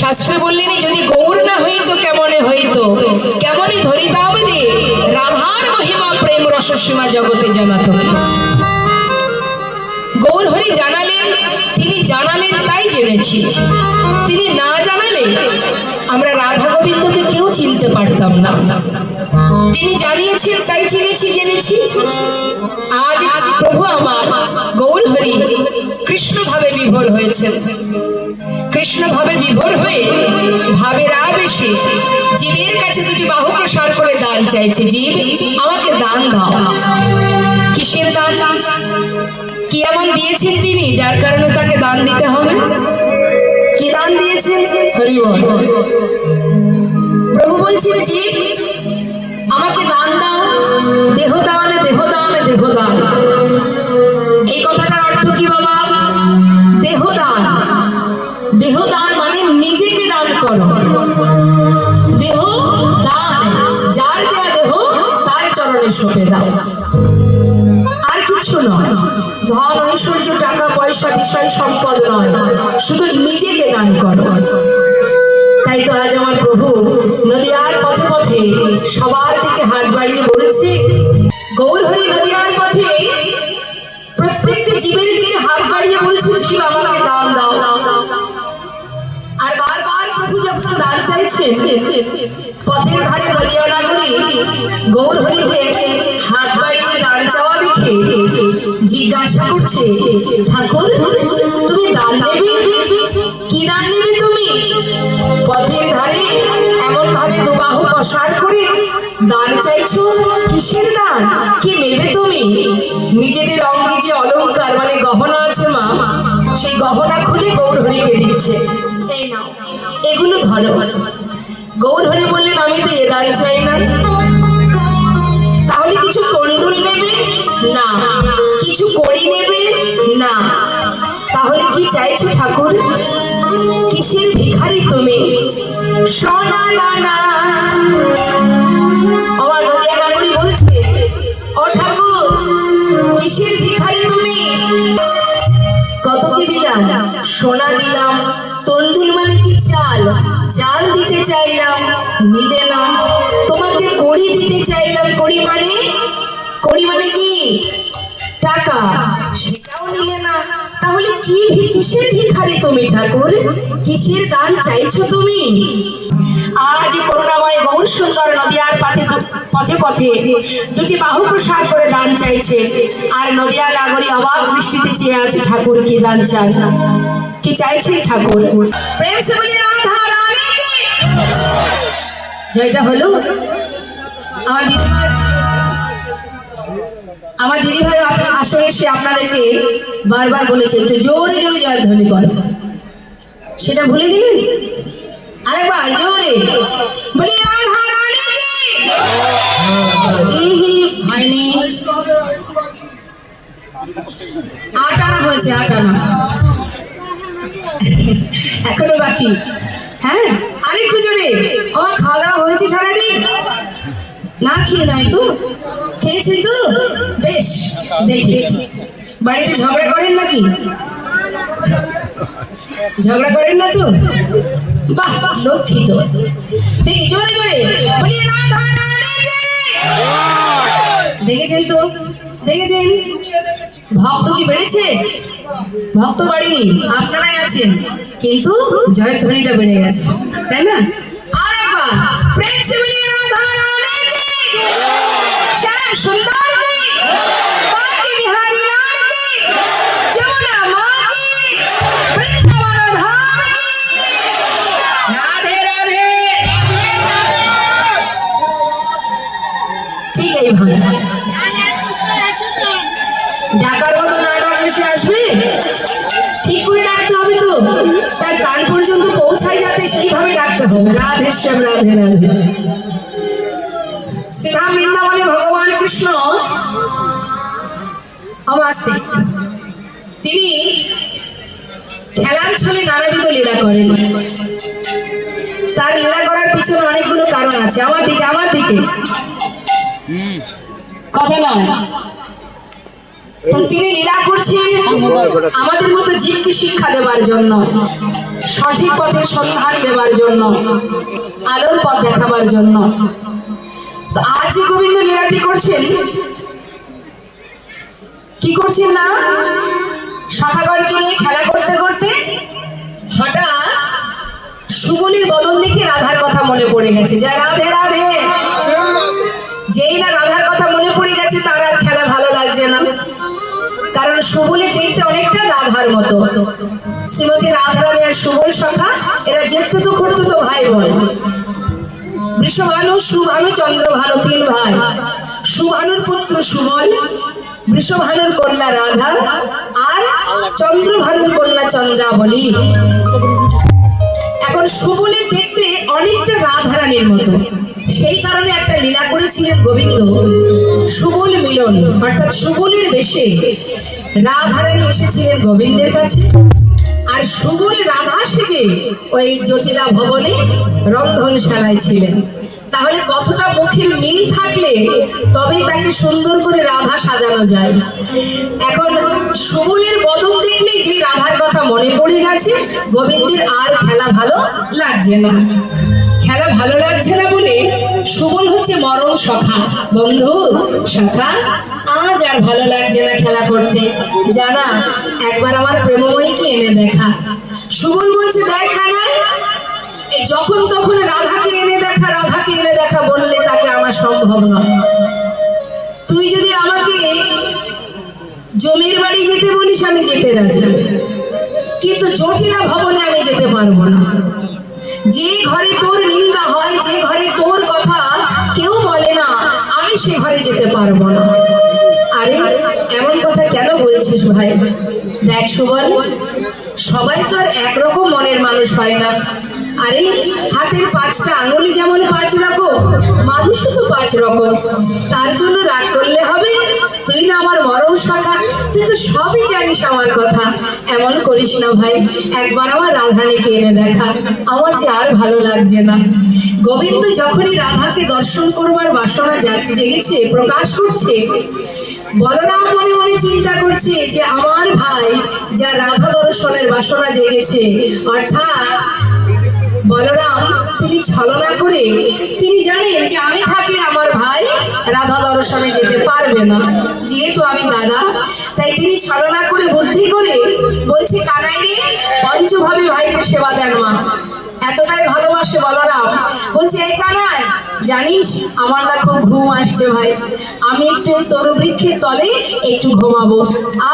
শাস্ত্রে বললেন যদি গৌর না হইতো কেমনে হইতো, কেমনে ধরিতাম দে রাধার মহিমা প্রেম রসসীমা জগতে জানাতো। গৌর হরি জানালেন, তিনি জানালেন তাই জেনেছি। তিনি না জানালে আমরা রাধা গোবিন্দকে কেউ চিনতে পারতাম না। তিনি জানিয়েছেন তাই চিনেছি, জেনেছি। আজ প্রভু আমার গৌর হরি কৃষ্ণ ভাবে বিভোর হয়েছেন। কৃষ্ণ ভাবে বিভোর হয়ে ভাবের আবেশে জীবের কাছে দুটি বাহু প্রসার করে দান চাইছে। জীব আমাকে দান দাও। কিসের দান? কি এমন দিয়েছেন তিনি যার কারণে তাকে দান দিতে হবে? কি দান দিয়েছেন? হরি বল। প্রভু বলছেন জীব আমাকে দান দাও, দেহ দান, দেহ দান, দেহ দান। এই কথাটার অর্থ কি বাবা? দেহ দান। দেহ দান মানে নিজেকে দান করো। দেহ দান, যার দেয়া দেহ তার চরণে সঁপে দাও। আর কিছু নয়, ধন ঐশ্বর্য টাকা পয়সা বিষয় সম্পদ নয়, শুধু নিজেকে দান করো। তাই তো আজ আমার প্রভু নদিয়ার পথে পথে সবার দিকে হাত বাড়িয়ে বলেছে, গৌর হরি নদিয়ার পথে প্রত্যেকটা জীবের দিকে হাত বাড়িয়ে বলছে জীব আমাকে দান দাও। আর বারবার প্রভু যখন দান চাইছে পথের ধারে নদিয়া নগরী গৌর হরিকে হাত বাড়িয়ে দান চাওয়া দেখে জিজ্ঞাসা করছে, ঠাকুর তুমি দান নেবে? কি দান নেবে তুমি? পথের ধারে এমন ভাবে দুবাহু প্রসার করে দান চাইছো, কিসের দান? কি নেবে তুমি? নিজেদের অঙ্গে যে অলংকার মানে গহনা আছে মা, সেই গহনা খুলে গৌর হরিকে দিচ্ছে, এই নাও এগুলো ধরো। গৌর হরি বললেন আমি তো এ দান চাই না। তাহলে কিছু কন্ডুল নেবে? না। কিছু কড়ি নেবে? না। তাহলে কি চাইছো ঠাকুর? কিসের ভিখারি তুমি? সোনা দানা। আমার নদিয়া নাগরী বলছে, ও ঠাকুর কিসের ভিখারি তুমি? কত কি দিলাম? সোনা দিলাম। তন্ডুল মানে কি? চাল। চাল দিতে চাইলাম, নিলে না। তোমাকে কড়ি দিতে চাইলাম, কড়ি মানে কি? টাকা, সেটাও নিলে না। তাহলে কি কিসের ভিখারি তুমি ঠাকুর? কিসের দান চাইছো তুমি? আজ করুণাময় গৌর সুন্দর নদিয়ার পথে পথে দুটি বাহু প্রসার করে দান চাইছে। আর নদিয়া নাগরী অবাক দৃষ্টিতে চেয়ে আছে, ঠাকুর কি দান চাই? কি চাইছেন ঠাকুর? প্রেম সে বলি রাধা রানী কি জয়টা হলো। আমার দিদি ভাই আসলে সে আপনাদেরকে বারবার বলেছে একটু জোরে জোরে জয়ধ্বনি করো, সেটা ভুলে গেলেন? আরেকবার জোরে বলি রাধা রানী কি। হয়নি, 8 আনা হয়েছে, 8 আনা এখনো বাকি। হ্যাঁ আরেকটু জোরে। আমার খাওয়া দাওয়া হয়েছে সারাদিন? না খেয়ে নাই তো? খেয়েছি তো? বেশ। দেখি বাড়িতে ঝগড়া করেন নাকি? ঝগড়া করেন না তো? বাহ বাহ, লক্ষ্মী তো। দেখি জোরে জোরে বলি রাধা রানী কি। দেখেছেন তো? দেখেছেন ভক্ত কি বেড়েছে? ভক্ত বাড়েনি, আপনারাই আছেন, কিন্তু জয়ধ্বনিটা বেড়ে গেছে, তাই না? আর একবার প্রেম সে বলি রাধা রানী কি। শ্যাম সুন্দর কি, বাকি বিহারী লাল কি, যমুনা মা কি, বৃন্দাবন ধাম কি। রাধে রাধে। ঠিক এইভাবে ডাকার মতো না ডাকলে সে আসবে? ঠিক করে ডাকতে হবে তো, তার কান পর্যন্ত পৌঁছায় যাতে সেইভাবে ডাকতে হবে। রাধে শ্যাম রাধে রাধে। শ্রীধাম বৃন্দাবনে ভগবান কৃষ্ণ অবাসে তিনি খেলার ছলে নানাবিধ লীলা করেন। তার লীলা করার পিছনে অনেকগুলো কারণ আছে। আমার দিকে কথা নয় তো, তিনি লীলা করছেন আমাদের মতো জীবকে শিক্ষা দেওয়ার জন্য। সঠিক পথের সন্ধান দেবার জন্য, আলোর পথ দেখাবার জন্য। তো আজ গোবিন্দ লীলাটি করছেন, কি করছেন না, সখাগণকে নিয়ে খেলা করতে করতে হঠাৎ সুবলির বদন দেখে রাধার কথা মনে পড়ে গেছে। যা রাধে রাধে, যেই না রাধার কথা মনে পড়ে গেছে তার আর খেলা ভালো লাগছে না। কারণ সুবলি দেখতে অনেকটা রাধার মতো। শ্রীমতী রাধারানী আর সুবল সখা এরা জেঠতুতো খুড়তুতো ভাই বোন। বৃষভানু, সুভানু, চন্দ্রভানু তিন ভাই। সুভানুর পুত্র সুবল, বৃষভানুর কন্যা রাধা, আর চন্দ্রভানুর কন্যা চন্দ্রাবলী। এখন সুবলি দেখতে অনেকটা রাধারানীর মতো, সেই কারণে একটা লীলা করেছিলেন গোবিন্দ, সুবল মিলন, অর্থাৎ সুবলির বেশে রাধারানী এসেছিলেন গোবিন্দের কাছে, আর সুবল রাধা সেজে ওই জটিলা ভবনে রন্ধনশালায় ছিলেন। তাহলে কতটা মুখের মিল থাকলে তবেই তাকে সুন্দর করে রাধা সাজানো যায়। এখন সুবলের বদন দেখলেই যে রাধার কথা মনে পড়ে গেছে, গোবিন্দের আর খেলা ভালো লাগছে না। খেলা ভালো লাগছে না বলে সুবল হচ্ছে মরণ সখা, বন্ধু সখা আজ আর ভালো লাগছে না খেলা করতে, জানা একবার আমার প্রেমময়ীকে এনে দেখা। সুবল বলছে, দেখ না, এই যখন তখন রাধাকে এনে দেখা, রাধাকে এনে দেখা বললে তাকে আমার সম্ভব নয়। তুই যদি আমাকে জমির বাড়ি যেতে বলিস আমি যেতে রাজি, কিন্তু জটিলা ভবনে আমি যেতে পারবো না। যে ঘরে তোর নিন্দা হয়, যে ঘরে তোর কথা কেউ বলে না, আমি সে ঘরে যেতে পারবো না। আরে এমন কথা কেন বলছিস ভাই? দেখ সুবল, সবাই তো আর একরকম মনের মানুষ হয় না। আরে হাতের পাঁচটা আঙুলি যেমন পাঁচ রকম, মানুষও তো পাঁচ রকম। তার জন্য রাগ করলে হবে? তুই না আমার মরম সখা, তুই তো সবই জানিস আমার কথা। এমন করিস না ভাই, একবার আমার রাধানীকে এনে দেখা, আমার যে আর ভালো লাগছে না। গোবিন্দ যখনই রাধাকে দর্শন করবার বাসনা জেগেছে, প্রকাশ করছে, বলরাম মনে মনে চিন্তা করছে যে আমার ভাই যা রাধা দর্শনের বাসনা জেগেছে, অর্থাৎ বলরাম তিনি ছলনা করে তিনি জানেন যে আমি থাকলে আমার ভাই রাধা দর্শনে যেতে পারবে না, যেহেতু আমি দাদা, তাই তিনি ছলনা করে বুদ্ধি করে বলছে, কানাই রে পঞ্চভাবে ভাইকে সেবা দেন মা। এতটাই ভালোবাসে বলরাম, বলছে, এই কানাই জানিস আমার না খুব ঘুম আসছে ভাই, আমি একটু তরু বৃক্ষের তলে একটু ঘুমাবো,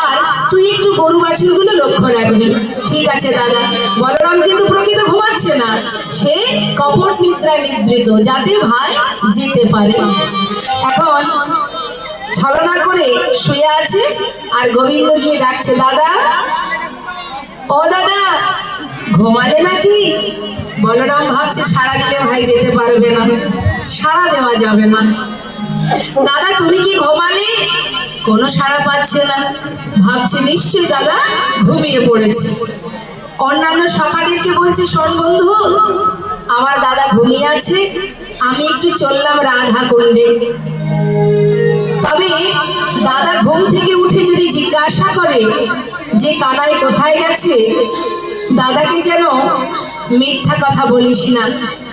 আর তুই একটু গরু বাছুরগুলো লক্ষ্য রাখবি। ঠিক আছে দাদা। বলরাম কিন্তু প্রকৃত ঘুমাচ্ছে না, সে কপট নিদ্রায় নিদ্রিত, যাতে ভাই যেতে পারে। এখন ছলনা করে শুয়ে আছে, আর গোবিন্দ গিয়ে ডাকছে, দাদা ও দাদা, ঘুমালে নাকি? বলরাম ভাবছে সাড়া দিলে ভাই যেতে পারবে না, সাড়া দেওয়া যাবে না। দাদা তুমি কি ঘুমালে? কোনো সাড়া পাচ্ছে না, ভাবছে নিশ্চয়ই দাদা ঘুমিয়ে পড়েছে। অন্যান্য সখাদেরকে বলছে, শোন বন্ধু, আমার দাদা ঘুমিয়ে আছে, আমি একটু চললাম রাধা কুণ্ডে। তবে দাদা ঘুম থেকে উঠে যদি জিজ্ঞাসা করে যে কানাই কোথায় গেছে, দাদাকে যেন মিথ্যা কথা বলিস না।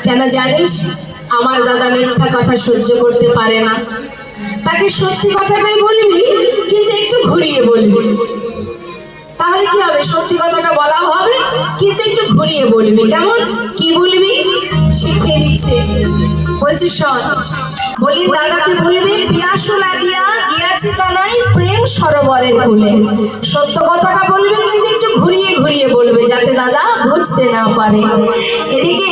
কেন জানিস? আমার দাদা মিথ্যা কথা সহ্য করতে পারে না। তাকে সত্যি কথাটাই বলবি, কিন্তু একটু ঘুরিয়ে বলবি, তাহলে কি হবে? সত্যি কথাটা বলাও হবে, কিন্তু একটু ঘুরিয়ে বলবি। কেমন কি বলবি শিখিয়ে দিচ্ছে। বলছি শোন, বলি দাদাকে বলবি, পিয়াসু লাগিয়া গিয়াছে কানাই প্রেম সরোবরের কূলে। সত্য কথাটা বলবে, কিন্তু একটু ঘুরিয়ে ঘুরিয়ে বলবে, যাতে দাদা বুঝতে না পারে। এদিকে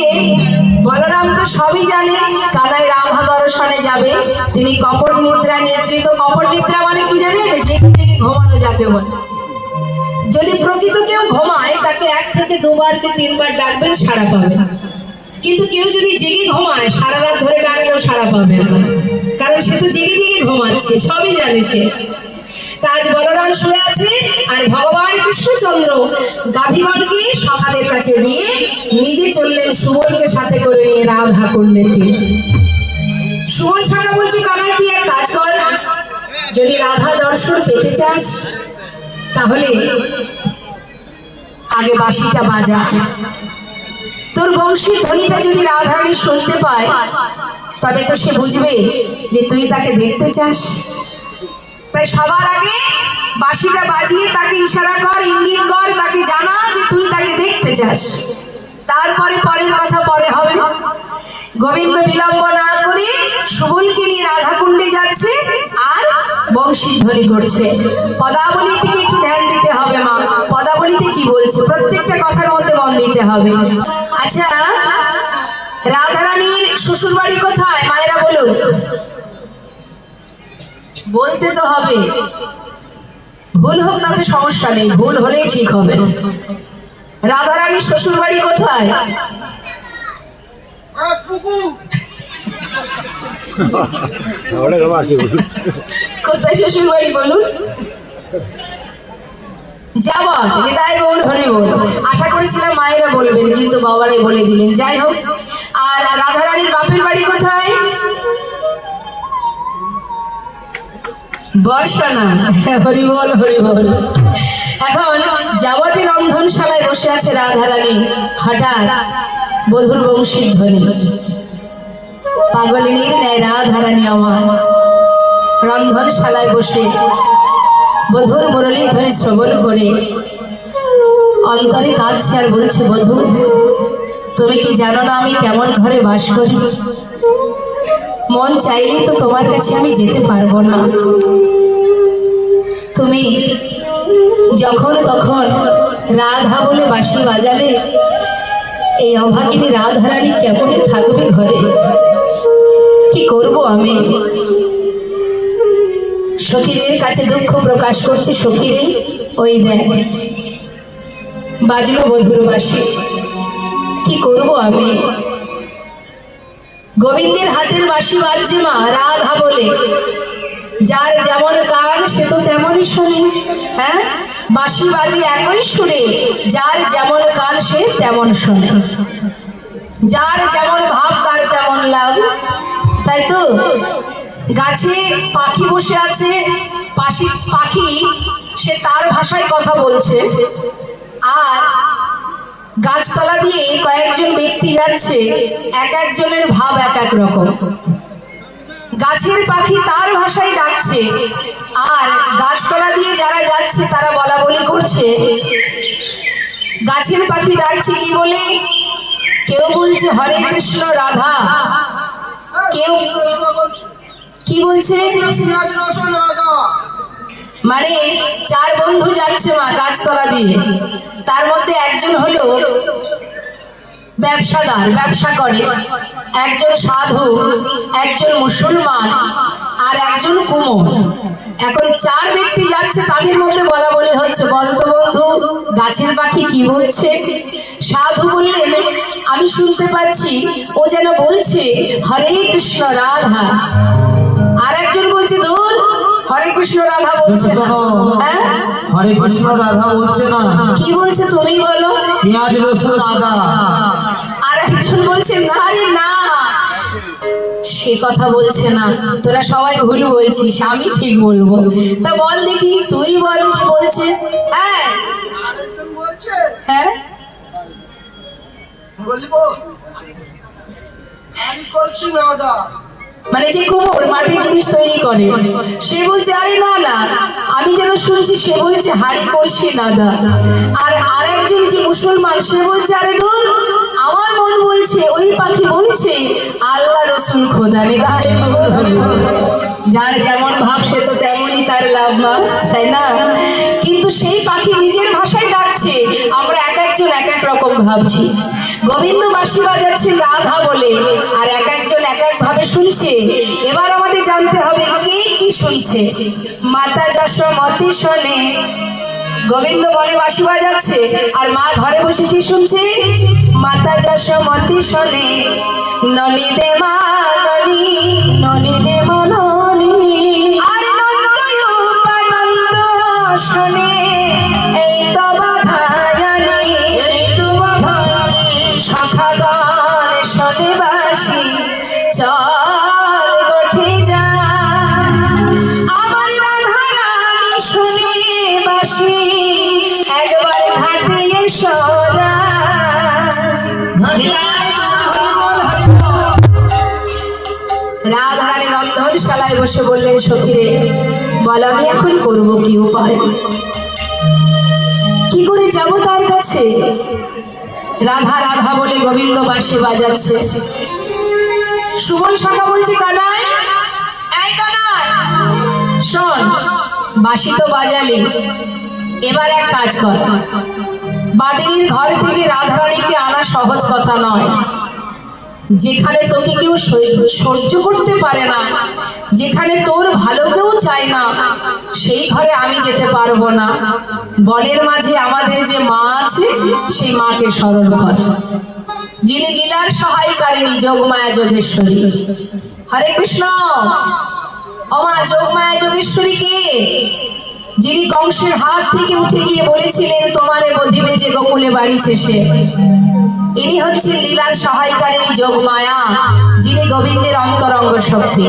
বলরাম তো সবই জানে, কানাই রাধা দর্শনে যাবে, তিনি কপট নিদ্রা নেতৃত্ব। কপট নিদ্রা মানে কি জানেন? জেগে জেগে ঘুমানো যাকে বলে। যদি প্রকৃত কেউ ঘুমায় তাকে 1 থেকে 2 বার কি 3 বার ডাকবেন, সাড়া পাবেন। কিন্তু কেউ যদি জেগে ঘুমায় সারা রাত ধরে ডাকলেও সাড়া পাবেন না, কারণ সে তো জেগে জেগে ঘুমাচ্ছে, সবই জানে সে। আজ বলরাম শুয়ে আছে, আর ভগবান কৃষ্ণচন্দ্র গাভীগণকে সখাদের কাছে দিয়ে নিজে চললেন সুবলকে সাথে করে নিয়ে রাধা কুণ্ডের তীরে। সুবল সখা বলছে, কানাই তুই এক কাজ কর, যদি রাধা দর্শন পেতে চাস তাহলে আগে বাঁশিটা বাজা। তোর বংশীর ধ্বনিটা যদি রাধারানী শুনতে পায় তবে তো সে বুঝবে যে তুই তাকে দেখতে চাস। তাই সবার আগে বাঁশিটা বাজিয়ে তাকে ইশারা কর, ইঙ্গিত কর, তাকে জানা যে তুই তাকে দেখতে চাস। তারপরে পরের কথা পরে হবে। গোবিন্দ বিলম্ব না করে সুবলকে নিয়ে রাধাকুণ্ডে যাচ্ছে আর বংশীর ধ্বনি করছে। পদাবলীর দিকে একটু ধ্যান দিতে হবে মা, পদাবলীতে কি বলছে প্রত্যেকটা কথার মধ্যে মন দিতে হবে। আচ্ছা, রাধারানীর শ্বশুর বাড়ি কোথায় মায়েরা বলুন? বলতে তো হবে, ভুল হোক তাতে সমস্যা নেই, ভুল হলেই ঠিক হবে। রাধারানীর শ্বশুর বাড়ি কোথায়? কোথায় শ্বশুর বাড়ি বলুন? যাবো হৃদয় গৌর হরি বল। আশা করেছিলাম মায়েরা বলবেন কিন্তু বাবারাই বলে দিলেন। যাই হোক, আর রাধারানীর বাপের বাড়ি কোথায়? বর্ষানা। হরি বল হরি বল। এখন যাবটে রন্ধনশালায় বসে আছে রাধারানী, হঠাৎ বধুর বংশীর ধ্বনি। পাগলিনীর ন্যায় রাধারানী আমার রন্ধনশালায় বসে বধুর মুরলীর ধ্বনি শ্রবণ করে অন্তরে কাঁদছে আর বলছে, বধূ তুমি কি জানো না আমি কেমন ঘরে বাস করি? মন চাইলেই তো তোমার কাছে আমি যেতে পারবো না। তুমি যখন তখন রাধা বলে বাঁশি বাজালে এই অভাগিনী রাধারানী কেমনে থাকবে ঘরে? কি করব আমি? সখীদের কাছে দুঃখ প্রকাশ করছে। সখীরে ওই দেখ বাজলো বধুর বাঁশি, কি করব আমি? গোবিন্দের হাতের বাঁশি বাজছে মা, রাধা বলে। যার যেমন কান সে তো তেমনই শোনে। হ্যাঁ, বাঁশি বাজে একই সুরে, যার যেমন কান সে তেমন শোনে, যার যেমন ভাব তার তেমন লাভ। তাই তো গাছে পাখি বসে আছে, পাখি সে তার ভাষায় কথা বলছে, আর গাছতলা দিয়ে কয়েকজন ব্যক্তি যাচ্ছে, এক একজনের ভাব এক এক রকম। গাছের পাখি তার ভাষায় ডাকছে, আর গাছতলা দিয়ে যারা যাচ্ছে তারা বলা বলি করছে। গাছের পাখি ডাকছে কি বলে? কেউ বলছে হরে কৃষ্ণ রাধা, কেউ কি বলছে? মানে চার বন্ধু যাচ্ছে মা গাছতলা দিয়ে, তার মধ্যে একজন হলো ব্যবসাদার, ব্যবসা করে, একজন সাধু, একজন মুসলমান, আর একজন কুমোর। এখন চার ব্যক্তি যাচ্ছে, তাদের মধ্যে বলা বলি হচ্ছে। বলতো বন্ধু গাছের পাখি কি বলছে? সাধু বললেন আমি শুনতে পাচ্ছি ও যেন বলছে হরে কৃষ্ণ রাধা। আর একজন বলছে দূর, হরে কৃষ্ণ রাধা বলছে না। হ্যাঁ, হরে কৃষ্ণ রাধা বলছে না, কি বলছে তুমি বলো? পেঁয়াজ রসুন আদা। আর একজন বলছে না রে না, সে কথা বলছে না, তোরা সবাই ভুল বলছিস, আমি ঠিক বলবো। তা বল দেখি, তুই বল কি বলছে? হ্যাঁ হ্যাঁ বলবো আমি করছি না আদা। মানে যে কুমোর মাটির জিনিস তৈরি করে, সে বলছে আরে না না, আমি যেন শুনছি সে বলছে হাড়ি কলসি নাদা। আর আরেকজন যে মুসলমান সে বলছে আরে দূর, আমার মন বলছে ওই পাখি বলছে আল্লাহ রসুল খোদা নে গায়ে। যার যেমন ভাব সে তো তেমনই তার লাভ মা, তাই না? কিন্তু সেই পাখি নিজের ভাষায় ডাকছে, আমরা এক একজন এক এক রকম ভাবছি। গোবিন্দ বাঁশি বাজাচ্ছে রাধা বলে, আর এক একজন এক এক ভাবে শুনছে। এবার আমাদের জানতে হবে কে কি শুনছে। মাতা যশোমতি শোনে, গোবিন্দ বলে বাঁশি বাজাচ্ছে, আর মা ঘরে বসে কি শুনছে? মাতা যশোমতি শোনে, ননি দে মা ননি, ননি দে মা ননি। আর নন্দ শোনে এই তো বাধায়ানি, এই তো বাধায়ানি। শাখা গান শোনে বাঁশি, চল গোঠে যা। আমার রাধারানী শুনে বাঁশি, একবার ঘাটে এসো রাধারানী রন্ধনশালায় বসে বললেন, সখীরে বল, আমি এখন করব কি উপায়, কি করে যাব তার কাছে? রাধা রাধা বলে গোবিন্দ বাঁশি বাজাচ্ছে। সুমন শাখা বলছে, কানাই, এই কানাই শোন, বাঁশি তো বাজালি, এবার এক কাজ কর, বাদিনীর ঘর থেকে রাধারানীকে আনা সহজ কথা নয়। যেখানে তোকে কেউ সহ্য করতে পারে না, যেখানে তোর ভালো কেউ চায় না, সেই ঘরে আমি যেতে পারবো না। বনের মাঝে আমাদের যে মা আছে, সেই মাকে স্মরণ কর, যিনি লীলার সহায়কারিণী যোগমায়া যোগেশ্বরী। হরে কৃষ্ণ। অমা যোগমায়া যোগেশ্বরী কে? যিনি কংসের হাত থেকে উঠে গিয়ে বলেছিলেন, তোমারে বধিবে যে গোকুলে বাড়িছে সে। ইনি হচ্ছেন লীলার সহায়কারিণী যোগমায়া, যিনি গোবিন্দের অন্তরঙ্গ শক্তি।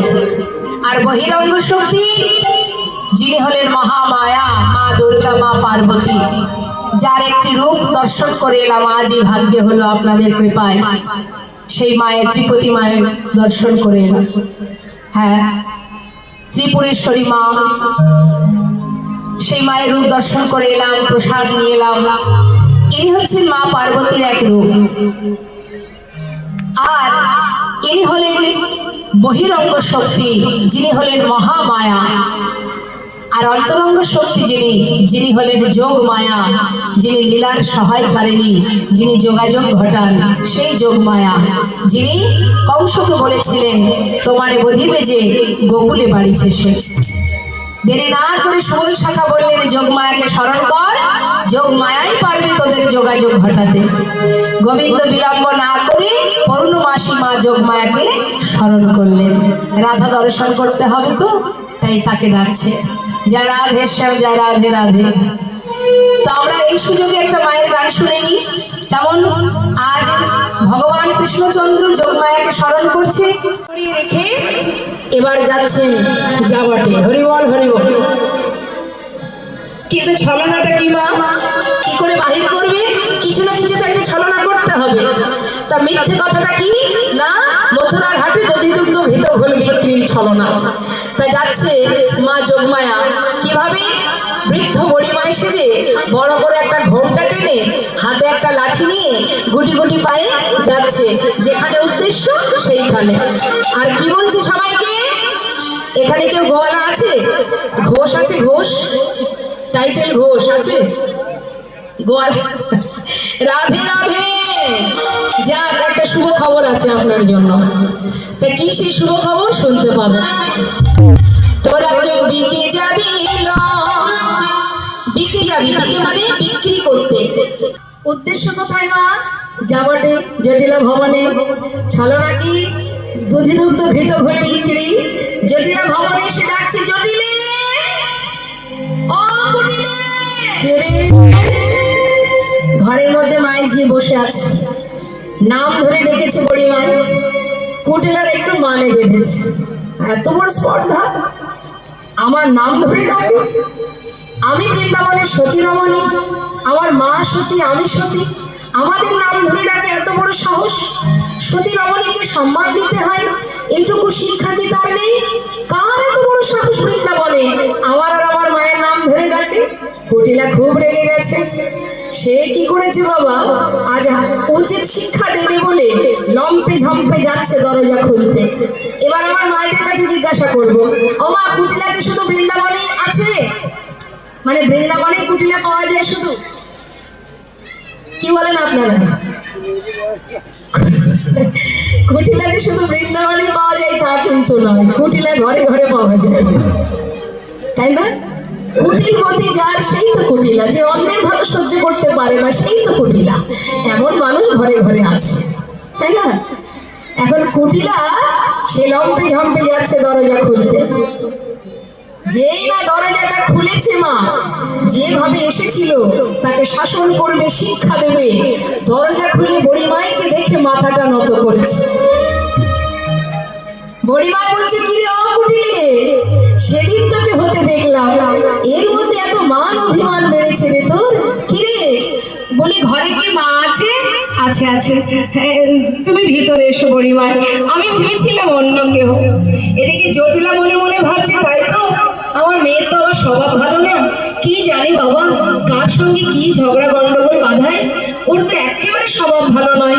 আর বহিরঙ্গ শক্তি যিনি হলেন মহামায়া, মা দুর্গা, মা পার্বতী, যার একটি রূপ দর্শন করে এলাম আজই, ভাগ্যে হলো আপনাদের কৃপায়। সেই মায়ের, ত্রিপতি মায়ের দর্শন করে এলাম। হ্যাঁ, ত্রিপুরেশ্বরী মা, সেই মায়ের রূপ দর্শন করে এলাম, প্রসাদ নিয়ে এলাম। ইনি হচ্ছেন মা পার্বতীর এক রূপ। আর ইনি হলেন বহিরঙ্গ শক্তি, যিনি হলেন মহামায়া। আর অন্তরঙ্গ শক্তি যিনি হলেন যোগমায়া, যিনি লীলার সহায়কারিণী, যিনি যোগাযোগ ঘটান, সেই যোগমায়া, যিনি কংসকে বলেছিলেন, তোমারে বধিবে যে গোকুলে বাড়িছে সে। দেরি না করে সুমন শাখা বললেন, যোগমায়াকে স্মরণ কর, যোগমায়াই পারবে তোদের যোগাযোগ ঘটাতে। গোবিন্দ বিলম্ব না করে পূর্ণমাসী মা যোগমায়াকে স্মরণ করলেন। রাধা দর্শন করতে হবে তো, তাই তাকে ডাকছে, যা রাধে শ্যাম, যা রাধে রাধে। তো আমরা এই সুযোগে একটা মায়ের গান শুনে নিই। তেমন আজ ভগবান কৃষ্ণচন্দ্র যোগমায়াকে স্মরণ করছে, রেখে এবার যাচ্ছেন যাবটে। হরিবল হরিবল। কিন্তু ছলনাটা কি মা, কি করে বাহির করবে? কিছু না কিছু তো একটা ছলনা করতে হবে। তা মিথ্যে কথাটা কি না, মথুরার হাটে দধি দুগ্ধ ঘৃত ঘোল বিক্রির ছলনা। তা যাচ্ছে মা যোগমায়া কিভাবে? বৃদ্ধ বড়িমাই সেজে বড় করে একটা ঘোমটা টেনে, হাতে একটা লাঠি নিয়ে গুটি গুটি পায়ে যাচ্ছে, যেখানে উদ্দেশ্য সেইখানে। আর কি বলছে সবাইকে? এখানে কেউ গোয়ালা আছে? ঘোষ আছে? ঘোষ, টাইটেল ঘোষ আছে? গোয়ালা? রাধে রাধে। যাক, একটা শুভ খবর আছে আপনার জন্য। তা কি সেই শুভ খবর? শুনতে পাবে। তোরা কেউ বিকে যাবি না, বিকে যাবি, বিকে মানে বিক্রি করতে। উদ্দেশ্য কোথায় মা? যাবটে জটিলা ভবনে। ছলনা কি? দুধি দুগ্ধ ঘৃত ঘোল বিক্রি। জটিলা ভবনে এসে ডাকছে, জটিলে ও কুটিলে। ঘরের মধ্যে মাইঝি বসে আছে, নাম ধরে ডেকেছে বড়িমা। কুটিলার একটু মানে বেঁধেছে, এত বড় স্পর্ধা, আমার নাম ধরে ডাকে। আমি বৃন্দাবনের সতী রমণী, আমার মা সতী, আমি সতী, আমাদের নাম ধরে ডাকে, এত বড় সাহস। সতী রমণীকে সম্মান দিতে হয়, এইটুকু শিক্ষা কি তার নেই? কার এত বড় সাহস বৃন্দাবনে আমার আর আমার মায়ের নাম ধরে ডাকে? কুটিলা খুব রেগে গেছে। সে কি করেছে বাবা, আজ উচিত শিক্ষা দেবে বলে লম্পে ঝম্পে যাচ্ছে দরজা খুলতে। এবার আমার মায়েদের কাছে জিজ্ঞাসা করবো, ও মা, কুটিলা কি শুধু বৃন্দাবনে আছে? মানে বৃন্দাবনে কুটিলা পাওয়া যায় শুধু? কি বলেন আপনারা? কুটিলা যে শুধু বৃন্দাবনে পাওয়া যায় তা কিন্তু নয়, কুটিলা ঘরে ঘরে পাওয়া যায়, তাই না? কুটিলপতি যার, সেই তো কুটিলা। যে অন্যের ভালো সহ্য করতে পারে না, সেই তো কুটিলা। এমন মানুষ ঘরে ঘরে আছে, তাই না? এখন কুটিলা সে লম্পে ঝম্পে যাচ্ছে দরজা খুলতে। যেই না দরজাটা খুলেছে মা, যেভাবে এসেছিল তাকে শাসন করবে, শিক্ষা দেবে, দরজা খুলে বড়িমাইকে দেখে মাথাটা নত করেছে। বড়িমাই বলছে, কি রে অকুটিলে, সেদিন তোকে হতে দেখলাম, এর মধ্যে এত মান অভিমান বেড়েছে রে তোর। কি রে? বলি, ঘরে কি মা আছে? আছে আছে, তুমি ভিতরে এসো বুড়িমা, আমি ভেবেছিলাম অন্য কেউ। এদিকে জটিলা মনে মনে ভাবছে, তাই তো, আমার মেয়ের তো আবার স্বভাব ভালো না। কি জানি বাবা কার সঙ্গে কি ঝগড়া গন্ডগোল বাঁধায়, ওর তো একেবারে স্বভাব ভালো নয়।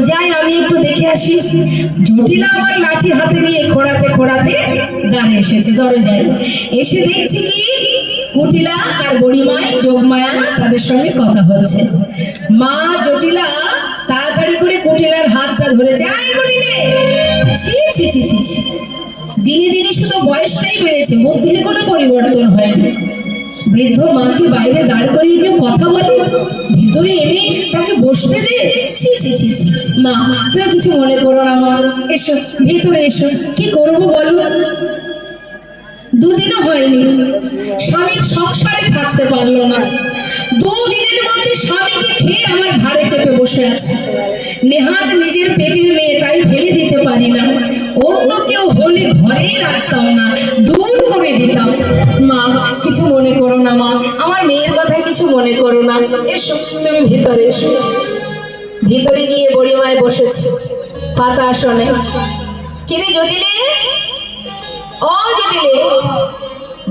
যাই আমি একটু দেখে আসি। জটিলা আমার লাঠি হাতে নিয়ে খোঁড়াতে খোঁড়াতে দাঁড়ে এসেছে দরজায়। এসে দেখছি কি কুটিলা আর বুড়িমায় যোগমায়া তাদের সঙ্গে কথা হচ্ছে। মা জটিলা তাড়াতাড়ি করে কুটিলার হাতটা ধরে যায়। কুটিলে ছি ছি ছি ছি ছি। দিনে দিনে শুধু বয়সটাই বেড়েছে, বুদ্ধির কোনো পরিবর্তন হয়নি। বৃদ্ধ মাকে বাইরে দাঁড় করিয়ে কেউ কথা বলে, ভিতরে এনে তাকে বসতে দে। ছি ছি ছি ছি। মা তুমি কিছু মনে করো না মা, এসো ভিতরে এসো। কি করবো বলো? দুদিনও হয়নি স্বামীর সংসারে থাকতে পারলো না। দুদিনের মধ্যে স্বামীকে খেয়ে আমার ঘাড়ে চেপে বসে আছে। নেহাত নিজের পেটের মেয়ে, তাই ফেলে দিতে পারি না। অন্য কেউ হলে ঘরেই রাখতাম না, দূর করে দিতাম। মা কিছু মনে করো না মা, আমার মেয়ের কথায় কিছু মনে করো না। এসো তুমি ভিতরে এসো। ভিতরে গিয়ে বুড়িমায় বসেছে পাতা আসনে। কিরে জটিলে, ও জটিলে,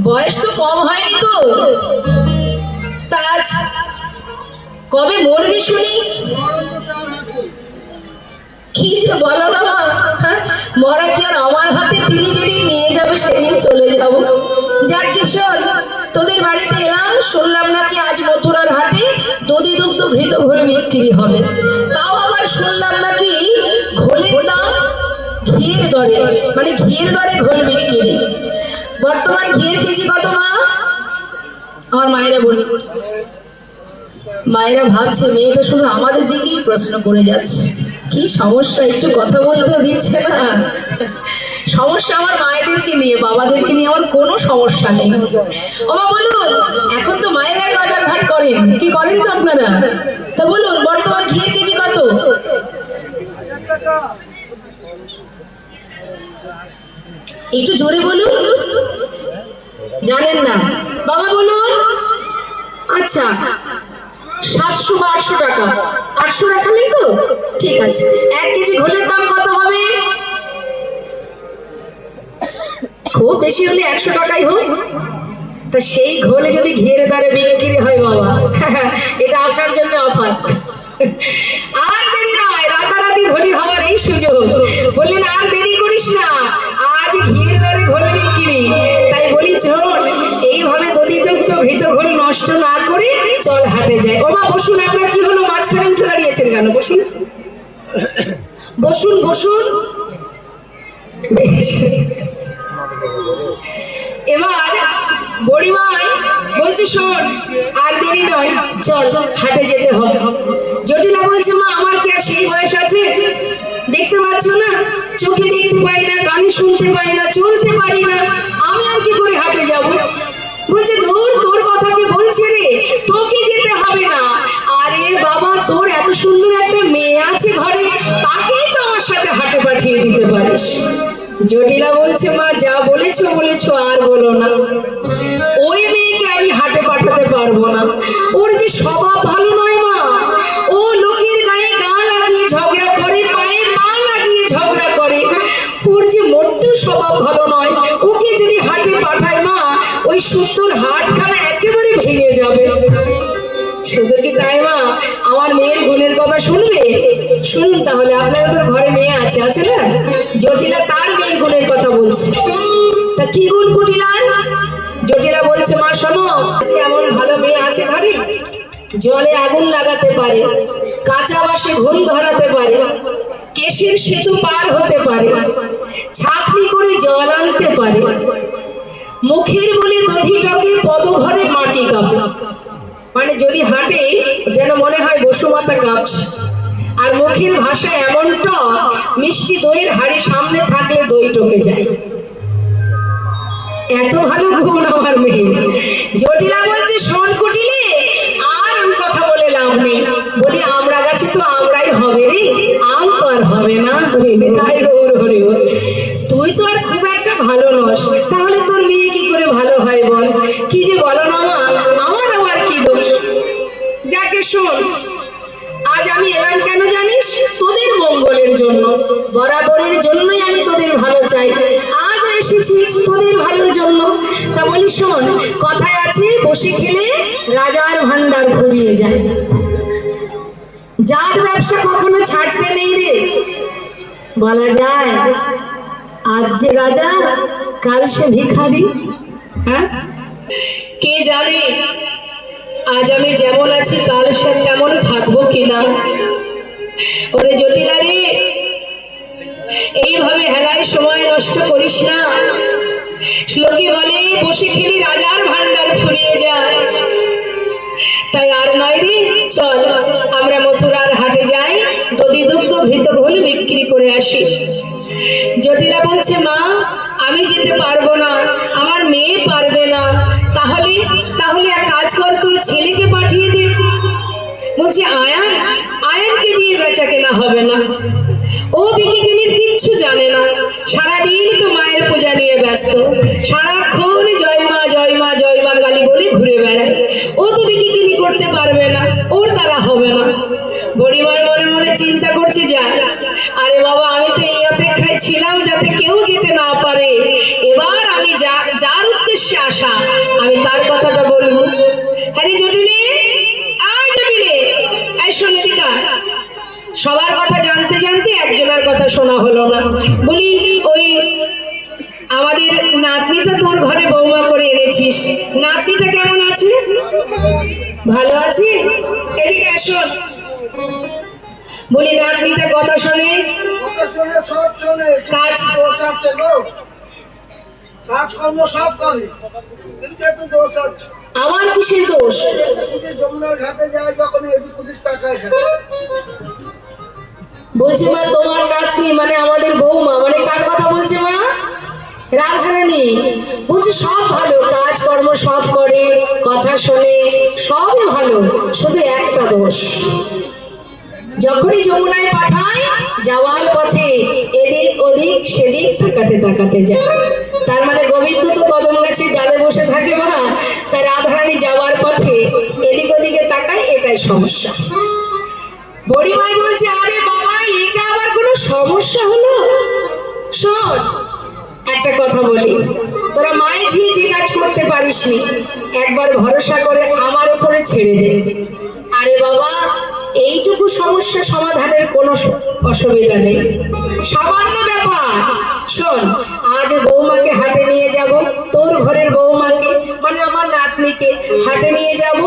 বয়স তো কম হয়নি তো, তা কবে মরবি শুনি? কি যে বলো না মা, হ্যাঁ মরা কি আর আমার হাতে? তিনি যেদিন নিয়ে যাবে সেদিন চলে যাব। যাক কিশোর, তোদের বাড়িতে এলাম, শুনলাম নাকি আজ মথুরার হাটে দধি দুগ্ধ ঘৃত ঘোল বিক্রি হবে। তাও আবার শুনলাম নাকি ঘোলের দাম ঘিয়ের দরে, মানে ঘিয়ের দরে ঘোল বিক্রি। বর্তমান ঘিয়ের কেজি কত মা? আমার মায়েরা বলি। মায়েরা ভাবছে মেয়েটা শুধু আমাদের দিকেই প্রশ্ন করে যাচ্ছে, কি সমস্যা, একটু কথা বলতেও দিচ্ছে না। সমস্যা আমার মায়েদেরকে নিয়ে, বাবাদেরকে নিয়ে আমার কোনো সমস্যা নেই। ওমা বলুন, এখন তো মায়েরাই বাজার ঘাট করেন, কি করেন তো আপনারা? তা বলুন বর্তমান ঘিয়ের কেজি কত? একটু জোরে বলুন। জানেন না বাবা? বলুন। আচ্ছা 700 বা 800 টাকা। 800 রাখালেই তো ঠিক আছে। 1 কেজি ঘোলের দাম কত হবে? খুব বেশি হলে 100 টাকাই হোক। তা সেই ঘোলে যদি ঘিয়ের দরে বিক্রি হয় বাবা, এটা আপনার জন্য অফার। আর দেরি নয়, রাতারাতি ধনী হওয়ার এই সুযোগ। বললেন আর দেরি করিস না, আজ ঘিয়ের দরে ঘোল বিক্রি। তাই বলি চল, এইভাবে দধি দুগ্ধ ঘৃত ঘোল নষ্ট না করে চল হাটে যায়। ওমা বসুন, আপনার কি হলো? মাঝখানে উঠে দাঁড়িয়েছেন কেন? বসুন বসুন বসুন। এবার বুড়িমাই বলছে শোন, আর দেরি নয়, চল হাটে যেতে হবে। জটিলা বলছে মা আমার কি আর সেই বয়স আছে? দেখতে পাচ্ছ না, চোখে দেখতে পাই না, কানে শুনতে পাই না, চলতে পারি না, আমি আর কি করে হাটে যাব? বলছে ধুর, তোর কথা কি বলছে রে, তোকে যেতে হবে না। আরে বাবা, তোর এত সুন্দর একটা মেয়ে আছে ঘরে, তাকেই তো আমার সাথে হাটে পাঠিয়ে দিতে পারিস। জটিলা বলছে মা যা বলেছো বলেছো, আর বলো না। ওই মেয়েকে আমি হাটে পাঠাতে পারবো না, ওর যে স্বভাব ভালো নয় মা। ও লোকের গায়ে গা লাগিয়ে ঝগড়া করে, পায়ে পা লাগিয়ে ঝগড়া করে, ওর যে মোটেও স্বভাব ভালো নয়। ওকে যদি হাটে পাঠায় মা, ওই সুন্দর হাটখানা একেবারে ভেঙে যাবে। শুধু কি তাই মা, আমার মেয়ের গুণের কথা শুনবে? শুনুন তাহলে, আপনার তোর ঘরে মেয়ে আছে, আছে না? জটিলা তার মেয়ের গুণের কথা বলছে। তা কি গুণ কুটিলার? জটিলা বলছে মা শোনো, এমন ভালো মেয়ে আছে ঘরে, জলে আগুন লাগাতে পারে, কাঁচা বাসে ঘুম ধরাতে পারে, কেশের সেতু পার হতে পারে, ছাকনি করে জল আনতে পারে, মুখের বলে দধি টকে পদভরে মাটি কাঁপে। মানে যদি হাঁটে যেন মনে হয় বসুমাতা কাঁপছে। আর মুখের ভাষা এমন টক, মিষ্টি দইয়ের হাড়ি সামনে থাকলে দই টকে যায়। এত ভালো গুণ আমার মেয়ে। জটিলা বলছে শোন কুটিলে, আর ওই কথা বলে লাভ নেই। বলি আমরা গাছে তো আমরাই হবে রে, আম তো আর হবে না। তাই গৌর হরি, তুই তো আর খুব একটা ভালো নস, তাহলে তোর মেয়ে কি করে ভালো হয় বল? কি যে বলো না মা, আমার আবার কি দোষ? যাকে শোন, আজ আমি এলাম কেন জানিস? তোদের মঙ্গলের জন্য, বরাবরের জন্যই আমি তোদের ভালো চাই। আজও এসেছি তোদের ভালোর জন্য। তা বলি শোন, কথায় আছে বসে খেলে রাজার ভান্ডার ফুরিয়ে যায়। যার ব্যবসা কখনো ছাড়তে নেই রে, বলা যায় আজ যে রাজা কাল সে ভিখারি। হ্যাঁ, কে জানে আজ আমি যেমন আছি কাল সে তেমন থাকবো কিনা। ওরে জটিলা রে, এইভাবে হেলায় সময় নষ্ট করিস না। লোকে বলে বসে খেলে রাজার ভান্ডার ফুরিয়ে যায়, তাই আর নয় রে, চল আমরা মথুরার হাটে যাই, দধি দুগ্ধ ঘৃত ঘোল বিক্রি করে আসি। জটিলা বলছে, মা আমি যেতে পারবো না, আমার মেয়ে পারবে না। তাহলে তাহলে এক কাজ কর, তোর ছেলেকে পাঠিয়ে দে। বলছে, আয়ান, আয়ানকে দিয়ে বেচা কেনা হবে না, ও বিক্রি কিনির কিচ্ছু জানে না, সারাদিন তো মায়ের পূজা নিয়ে ব্যস্ত, সারাক্ষণ জয় মা জয় মা জয় মা গালি বলে ঘুরে বেড়ায়, ও তো বিক্রি কিনি করতে পারবে না, ওর দ্বারা হবে না। বুড়িমার মনে মনে চিন্তা করছে, যা, আরে বাবা আমি তো এই অপেক্ষায় ছিলাম যাতে কেউ যেতে না পারে, এবার আমি যার উদ্দেশ্যে আসা আমি তার কথাটা বলবো। হ্যাঁ জটিলে, আয় জটিলে, এই শোন এদিকে। সবার কথা জানতে জানতে একজনের কথা শোনা হলো না। বলি, ওই আমাদের নাতনিটা তোর ঘরে বৌমা করে এনেছিস, নাতনিটা কেমন আছে? ভালো আছে? এদিকে এসো। বলি, নাতনিটা কথা শোনে, সব শোনে, কাজ কাজকর্ম সব করে, কিন্তু একটু দোষ আছে। আমার কিসের দোষ? যমুনার ঘাটে যায় যখন এদিক ওদিক তাকায়। বলছি, মা তোমার নাতনি মানে আমাদের বৌমা, মানে কার কথা বলছে মা? রাধারানী। বলছে সব ভালো, কাজকর্ম সব করে, কথা শোনে, সবই ভালো, শুধু একটা দোষ, যখনই যমুনায় পাঠায় যাওয়ার পথে এদিক ওদিক সেদিক তাকাতে তাকাতে যায়। তার মানে গোবিন্দ তো কদম গাছের ডালে বসে থাকে মা, তার রাধারানী যাওয়ার পথে এদিক ওদিকে তাকায়, এটাই সমস্যা। বড়িমাই বলছে, আরে বাবা এটা আবার কোনো সমস্যা হলো? শোন একটা কথা বলি, তোরা মায়ের ঝিয়ে যে কাজ করতে পারিস নি, একবার ভরসা করে আমার উপরে ছেড়ে দে। আরে বাবা এইটুকু সমস্যা সমাধানের কোনো অসুবিধা নেই, সামান্য ব্যাপার। শোন, আজ বৌমাকে হাটে নিয়ে যাব, তোর ঘরের বৌমাকে মানে আমার নাতনিকে হাটে নিয়ে যাব।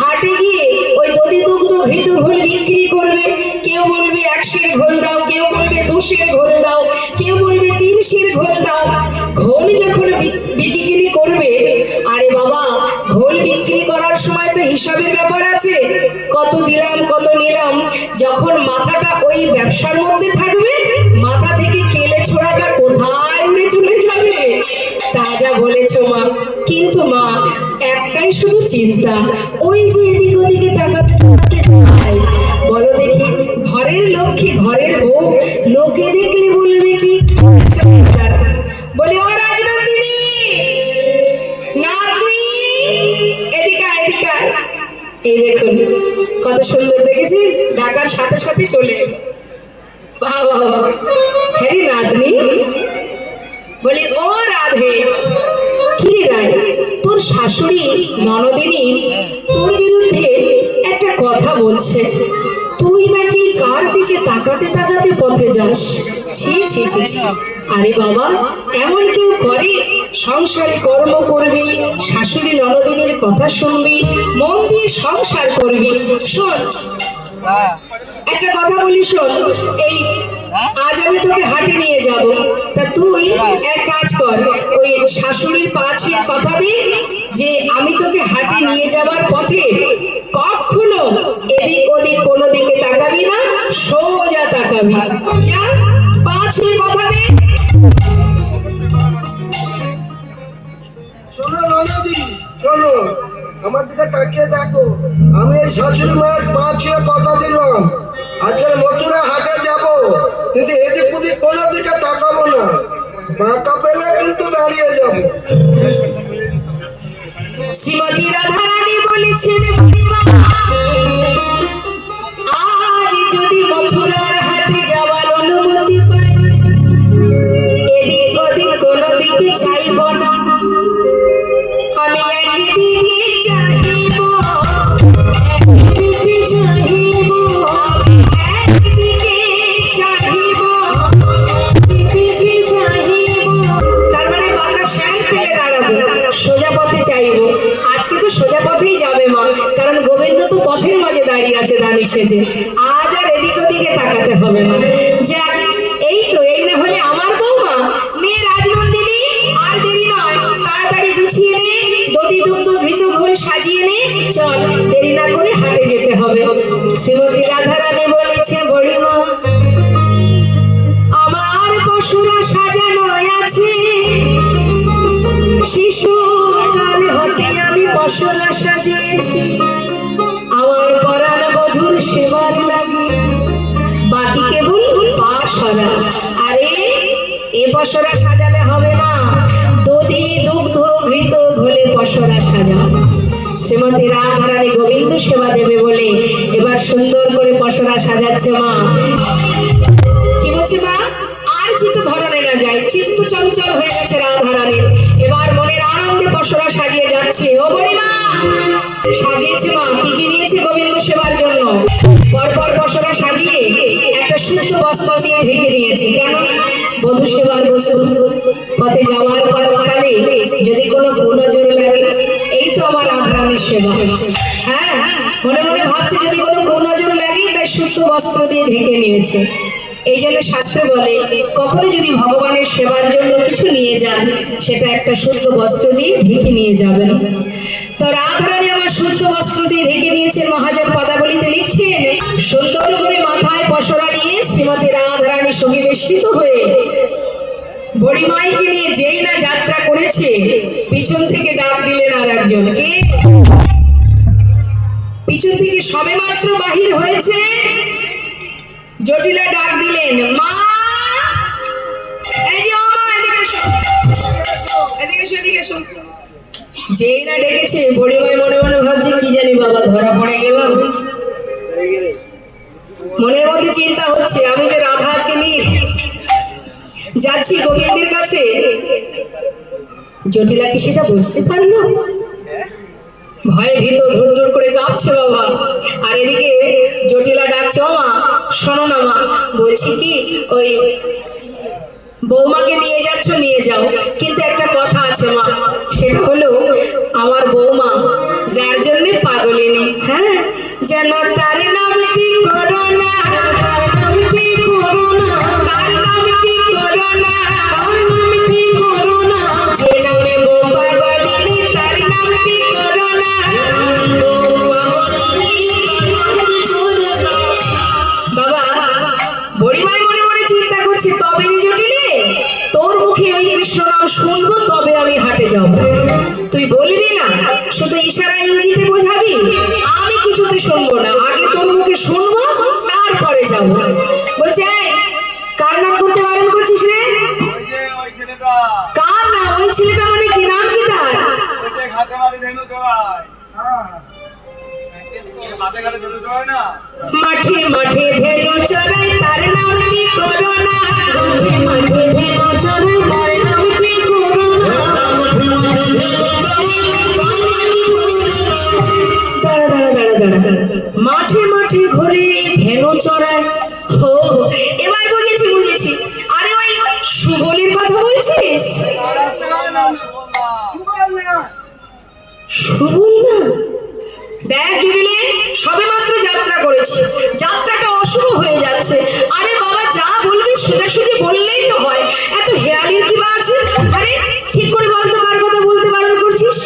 হাটে গিয়ে ওই দধি দুগ্ধ ঘৃত ঘোল বিক্রি করবে, কেউ বলবে 1 সের ঘোল দাও, কেউ বলবে 2 সের ঘোল দাও, কেউ বলবে 3 সের ঘোল দাও। ঘোল যখন বিক্রি করবে, আরে বাবা ঘোল বিক্রি করার সময় তো হিসাবের ব্যাপার আছে, কত দিলাম কত নিলাম। যখন মাথাটা ওই ব্যবসার মধ্যে থাকবে, মাথা থেকে কেলে ছোড়াটা কোথায় উড়ে চলে যাবে। তা যা বলেছো মা, কিন্তু মা একটাই শুধু চিন্তা, ওই যে এদিক ওদিকে তাকাতে তাকাতে যায়, বলো দেখি ঘরের লক্ষ্মী ঘরের বউ, লোকে দেখলে বলবে কি? বলে, ও রাজনন্দিনী, নাতনি এদিকে এদিকে। এই দেখুন কত সুন্দর দেখেছি, ডাকার সাথে সাথে চলে এলো। বাবা হ্যাঁ নাতনি। বলি, ও রাধে, কি রায়, তোর শাশুড়ি ননদিনী তোর বিরুদ্ধে একটা কথা বলছে, তুই নাকি কার দিকে তাকাতে তাকাতে পথে যাস। ছি ছি ছি ছি। আরে বাবা এমন কেউ করে? সংসারে কর্ম করবি, শাশুড়ি ননদিনীর কথা শুনবি, মন দিয়ে সংসার করবি। শোন একটা কথা বলি, শোন, এই আজ আমি তোকে হাটে নিয়ে যাব, তা তুই এক কাজ কর, ওই শাশুড়ির পা ছুঁয়ে কথা দি যে আমি তোকে হাটে নিয়ে যাবার পথে কখনো এদিক ওদিক কোনো দিকে তাকাবি না, সোজা তাকাবি। যা, পা ছুঁয়ে কথা দে। শোনো ননদি, শোনো, আমার দিকে তাকিয়ে দেখো, আমি এই শাশুড়ি মায়ের পা ছুঁয়ে কথা দিলাম, আজকের মথুরা হাটে যাব, কিন্তু এদিক ওদিক কোনো দিকে তাকাবো না, বাঁকা পেলে কিন্তু দাঁড়িয়ে যাবো। শ্রীমতী রাধারানী বলেছেন, আজ যদি মথুরার হাটে যাওয়ার অনুমতি দাঁড়িয়ে আছে দামি সেজে, আজ আর এদিক ওদিকে তাকাতে হবে না। যাক, এই তো, এই না হলে আমার বৌমা মেয়ে রাজনন্দিনী, আর দেরি নয়, তাড়াতাড়ি গুছিয়ে নে, দধি দুগ্ধ ঘৃত ঘোল সাজিয়ে নে, চল, দেরি না করে হাটে যেতে হবে। শ্রীমতী রাধারানী বলেছে, বড়িমা আমার পশুরা সাজানো আছে, শিশুকাল হতে আমি পশুরা সাজিয়েছি, আমার পরাণ বধূর সেবার লাগে, বাকি কেবল পাশরা। আরে এ পশুরা সাজালে হবে না, দধি দুগ্ধ ঘৃত ঘোলে পশুরা সাজা। শ্রীমতী রাধারানী গোবিন্দ সেবা দেবে বলে এবার সুন্দর করে পশুরা সাজাচ্ছে মা। কি বলছে মা? আর চিত্ত ধরনে না যায়, চিত্ত চঞ্চল হয়ে গেছে রাধারানীর, এবার মনের আনন্দে পশুরা সাজিয়ে যাচ্ছে। ও বড়িমা সাজিয়েছে মা, কি কি নিয়েছে গোবিন্দ সেবার জন্য? পরপর পশুরা সাজিয়ে একটা শুদ্ধ বস্ত্র দিয়ে ঢেকে নিয়েছে। কেন? বধূ সেবার বস্তু, পথে যাওয়ার কালে যদি কোনো গুণজোর লাগে, এই তো আমার রাধারানীর সেবা। হ্যাঁ, মনে মনে ভাবছে যদি কোনো গুণজোর লাগে, তাই শুদ্ধ বস্ত্র দিয়ে ঢেকে নিয়েছে। এই জন্য শাস্ত্রে বলে, কখনো যদি ভগবানের সেবার জন্য কিছু নিয়ে যান, সেটা একটা শুদ্ধ বস্ত্র দিয়ে ঢেকে নিয়ে যাবেন। তো রাধারানী আমার শুদ্ধ বস্ত্র দিয়ে ঢেকে নিয়েছেন। মহাজন পদাবলিতে লিখছেন, সুন্দর করে মাথায় পসরা নিয়ে শ্রীমতী রাধারানী সঙ্গী বেষ্টিত হয়ে বড়িমাইকে নিয়ে যেই না যাত্রা করেছে, পিছন থেকে ডাক দিলেন আর একজনকে। পিছন থেকে সবে মাত্র বাহির হয়েছে, জটিলা ডাক দিলেন, মা, এই যে ও মা, এদিকে এসো, এদিকে এসো, এদিকে এসো। যেই না ডেকেছে, বড়িমাই মনে মনে ভাবছে, কি জানি বাবা ধরা পড়ে গেল। মনের মধ্যে চিন্তা হচ্ছে, আমি যে রাধাকে নিয়ে যাচ্ছি গোবিন্দের কাছে, জটিলা কি সেটা বুঝতে পারলো? ভয়ে ভীত ধুর ধুর করে কাঁপছে বাবা। আর এদিকে জটিলা ডাকছে, ও মা শোনো না মা, বলছি কি, ওই বৌমাকে নিয়ে যাচ্ছ, নিয়ে যাও, কিন্তু একটা কথা আছে মা, সেটা হলো আমার বৌমা যার জন্য পাগলিনী, হ্যাঁ, যেন তার নামটি করোনা, তার নামটি করোনা, তার নামটি করোনা, তার নামটি করোনা, যে নামে বৌ পাগলিনী, তার নামটি করোনা। বাবা, বড়িমাই মনে মনে চিন্তা করছে, তবে জটিলে তোর মুখে ওই কৃষ্ণ নাম শুনবো, তবে আমি হাটে যাব। তুই বলবি না, শুধু ইশারা ইঙ্গিতে বোঝাবি, আমি কিছুতে শুনবো না, আগে তোর মুখে শুনবো, তারপরে যাবো। বলছে, কার নাম করতে বারণ করছিস রে? কার নাম? ওই ছেলেটা মানে কি নাম? কি তার? মাঠে মাঠে ধেনু চড়াই, তার নাম কি করোনা, মাঠে মাঠে ধেনু চড়াই, তার নাম কি করোনা। দাঁড়া দাঁড়া দাঁড়া দাঁড়া দাঁড়া, মাঠে মাঠে ঘুরে ধেনু চড়াই। ও, এবার বুঝেছি বুঝেছি, আরে ওই সুবলির কথা বলছিস? সুবল না? দেখ জুড়িলে, সবে মাত্র যাত্রা করেছি, যাত্রাটা অশুভ হয়ে যাচ্ছে। আরে বাবা, যা বলবি সোজাসুজি বললেই তো হয়, এত হেয়ালির কি বা আছে? আরে ঠিক করে বল তো, কার কথা বলতে বারণ করছিস?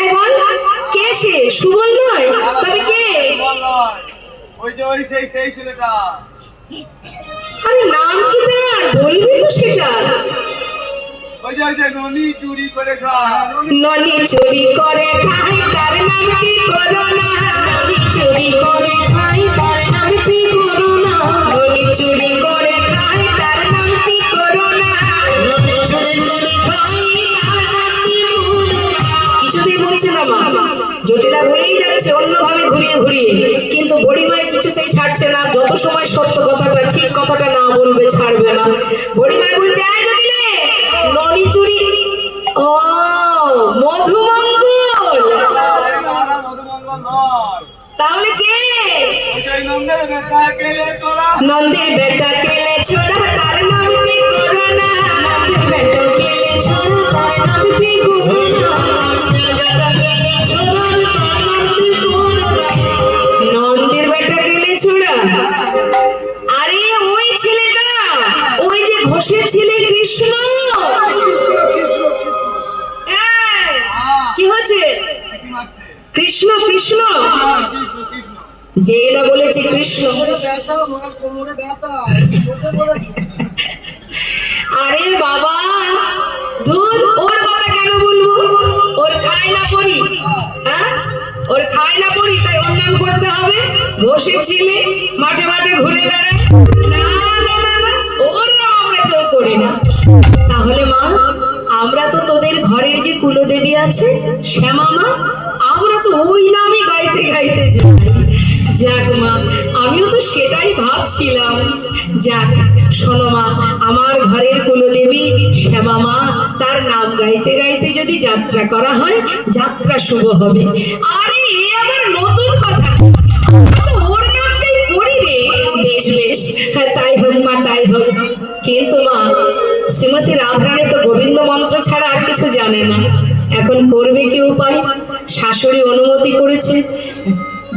এই বল, কে সে? সুবল নয়, তবে কে? ওই যে ওই সেই ছেলেটা। আরে নাম কি তার? বলবি তো সেটা। ওই যে ননি চুরি করে খায়, ননি চুরি করে খায়, তার নাম কি করোনা, ননি চুরি করে খায়, তার নাম কি করোনা, ননি চুরি করে খায়, তার নাম কি করোনা, ননি চুরি করে খায়, তার নাম কি করোনা। কিছুতেই বলছে না মা, জটিলা ঘুরেই যাচ্ছে অন্যভাবে ঘুরিয়ে ঘুরিয়ে, কিন্তু বড়িমাই কিছুতেই ছাড়ছে না, যত সময় সত্য কথাটা, ঠিক কথাটা না বলবে, ছাড়বে না। বড়িমাই বলছে, আয় জটিলে, ননি চুরি, ও মধুমঙ্গল, মধুমঙ্গল নয়, তাহলে কে? ওই যে নন্দের বেটা কেলে ছোড়া, নন্দের বেটা কেলে ছোড়া, তার নাম কি করোনা, নন্দের বেটা কেলে ছোড়া, তার নাম কি করোনা, নন্দের ঘোষের ছেলে কৃষ্ণ। কৃষ্ণ কৃষ্ণ এই, কি হচ্ছে? কৃষ্ণ কৃষ্ণ যে এরা বলেছে কৃষ্ণ। ব্যথা আমার কোমরে ব্যথা বসে পড়েছি। আরে বাবা ধুর, ওর কথা কেন বলবো? ওর খায় না পড়ি, হ্যাঁ ওর খায় না পড়ি, তাই ওর নাম করতে হবে? ঘোষের ছেলে মাঠে মাঠে ঘুরে বেড়ায়, না না না না, ওর নাম আমরা কেউ করি না। তাহলে মা, আমরা তো তোদের ঘরের যে কুলদেবী আছে শ্যামা মা, আমরা তো ওই নামই গাইতে গাইতে যাই। যাক মা, আমিও তো সেটাই ভাবছিলাম। যাক শোনো মা, আমার ঘরের কুলদেবী শ্যামা মা, তার নাম গাইতে গাইতে যদি যাত্রা করা হয়, যাত্রা শুভ হবে। আরে এ আবার নতুন কথা, আমরা তো ওর নামটাই করি রে। বেশ বেশ, হ্যাঁ তাই হোক মা, তাই হোক। কিন্তু মা, শ্রীমতী রাধারানী তো গোবিন্দ মন্ত্র ছাড়া আর কিছু জানে না। এখন করবে কি উপায়? শাশুড়ি অনুমতি করেছে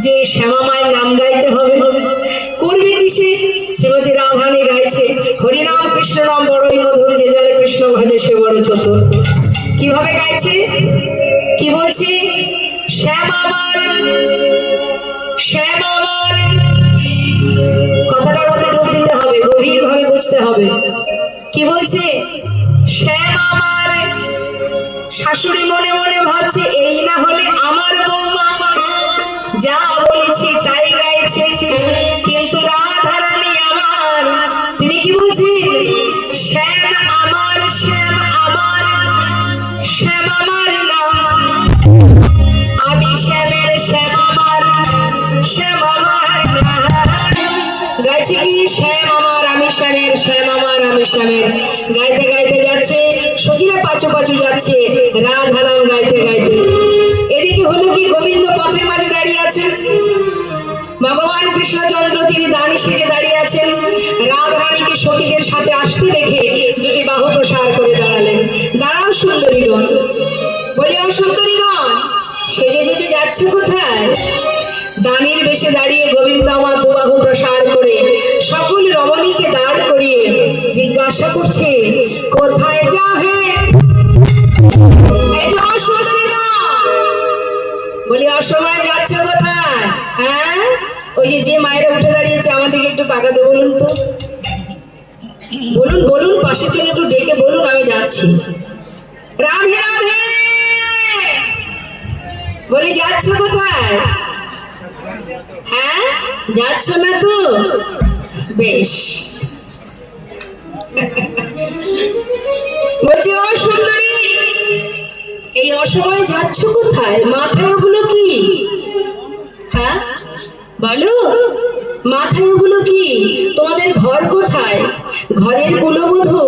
যে শ্যামা মায়ের নাম গাইতে হবে। করবে কি সে? শ্রীমতী রাধারানী গাইছে, হরিনাম কৃষ্ণ নাম বড়ই মধুর, যে যারে কৃষ্ণ ভজে সে বড় চতুর। কিভাবে গাইছে? কি বলছে? শ্যামা মার, শ্যামা মার, কথাটার মধ্যে ঢোক দিতে হবে, গভীর ভাবে বুঝতে হবে। কি বলছে? শ্যামা মার। শাশুড়ি মনে মনে ভাবছে, এই না হলে আমার বৌমা, যা বলেছি তাই গাইছে। কিন্তু রাধারানী আমার, তিনি কি বলছেন? শ্যাম আমার, শ্যাম আমার, শ্যাম আমার নাম, আমি শ্যামের, শ্যাম আমার, শ্যাম আমার নাম। গাইছে কি? শ্যাম আমার, আমি শ্যামের, শ্যাম আমার, আমি শ্যামের। গাইতে গাইতে যাচ্ছে, সখীরা পাছু পাছু যাচ্ছে, রাধা নাম গাইতে গাইতে। এদিকে হলো কি, গোবিন্দ পথের মাঝে দাঁড়িয়ে আছেন, ভগবান কৃষ্ণচন্দ্র তিনি দানি সেজে দাঁড়িয়ে আছেন। রাধারানীকে সখীদের সাথে আসতে দেখে দুটি বাহু প্রসার করে দাঁড়ালেন। দাঁড়াও সুন্দরীগণ, বলি ও সুন্দরীগণ, সেজে গুজে যাচ্ছে কোথায়? দানির বেশে দাঁড়িয়ে গোবিন্দ আমার দুবাহু প্রসার করে সকল রমণীকে দাঁড় করিয়ে জিজ্ঞাসা করছে, কোথায় যাবে? এই যে অসুন্দরীগণ, বলি অসময় যাচ্ছে কোথায়? হ্যাঁ, ওই যে যে মায়েরা উঠে দাঁড়িয়েছে, আমার দিকে একটু তাকাতে বলুন তো। বলুন বলুন, পাশের জন্য একটু ডেকে বলুন, আমি ডাকছি। রাধে রাধে, বলি যাচ্ছ কোথায়? হ্যাঁ, যাচ্ছ না তো? বেশ। বলছি ও সুন্দরী, এই অসময়ে যাচ্ছ কোথায়? মাথায় ওগুলো কি? হ্যাঁ বলো, মাথায় ওগুলো কি? তোমাদের ঘর কোথায়? ঘরের কুলবধূ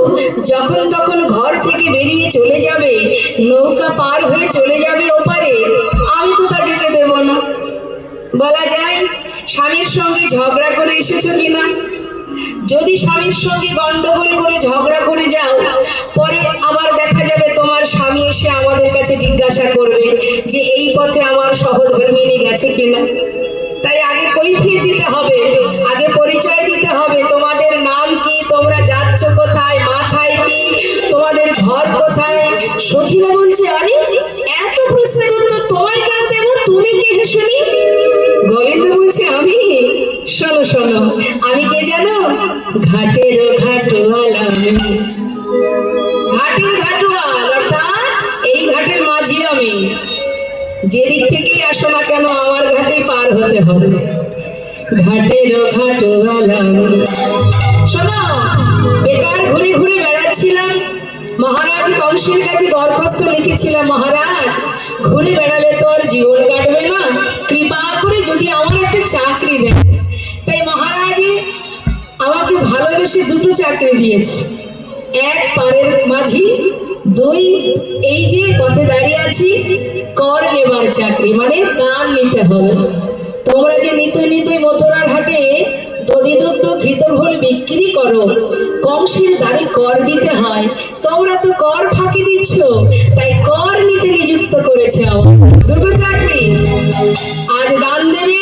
যখন তখন ঘর থেকে বেরিয়ে চলে যাবে, নৌকা পার হয়ে চলে যাবে ওপারে, আমি তো তা যেতে দেব না। বলা যায় স্বামীর সঙ্গে ঝগড়া করে এসেছো কিনা? যদি স্বামীর সঙ্গে গন্ডগোল করে ঝগড়া করে যাও, পরে আবার দেখা যাবে তোমার স্বামী এসে আমাদের কাছে জিজ্ঞাসা করবে যে এই পথে আমার সহধর্মিনী গেছে কিনা। তাই আগে কৈফিয়ত দিতে হবে, আগে পরিচয় দিতে হবে, তোমাদের নাম কি, তোমরা যাচ্ছ কোথায়, মাথায় কি, তোমাদের ঘর কোথায়। সখীরা বলছে, আরে এত প্রশ্নের উত্তর তোমায় কেন দেব, তুমি কে হে শুনি? গোবিন্দ বলছে, আমি? শোনো শোনো, আমি কে জানো? ঘাটের ঘাটওয়াল আমি, ঘাটের ঘাটওয়াল, অর্থাৎ এই ঘাটের মাঝি আমি। যেদিক থেকেই আসো না কেন, আমার ঘাটে পার হতে হবে। ঘাটের ঘাটওয়াল আমি। শোনো, বেকার ঘুরে ঘুরে বেড়াচ্ছিলাম, মহারাজ কংসের কাছে দরখাস্ত লিখেছিলাম, মহারাজ ঘুরে বেড়ালে তো আর জীবন কাটবে না, কৃপা করে যদি আমার একটা চাকরি দেন। তাই মহারাজ আমাকে ভালোবেসে দুটো চাকরি দিয়েছে, এক পারের মাঝি, দুই এই যে পথে দাঁড়িয়ে আছি কর নেবার চাকরি, মানে দান নিতে হবে। তোমরা যে নিতই নিতই মথুরার হাটে দধিদুগ্ধ ঘৃতঘোল বিক্রি করো, কংসের দ্বারে কর দিতে হয়, তোমরা তো কর ফাঁকি দিচ্ছ, তাই কর নিতে নিযুক্ত করেছে দুটো চাকরি। আজ দান দেবে,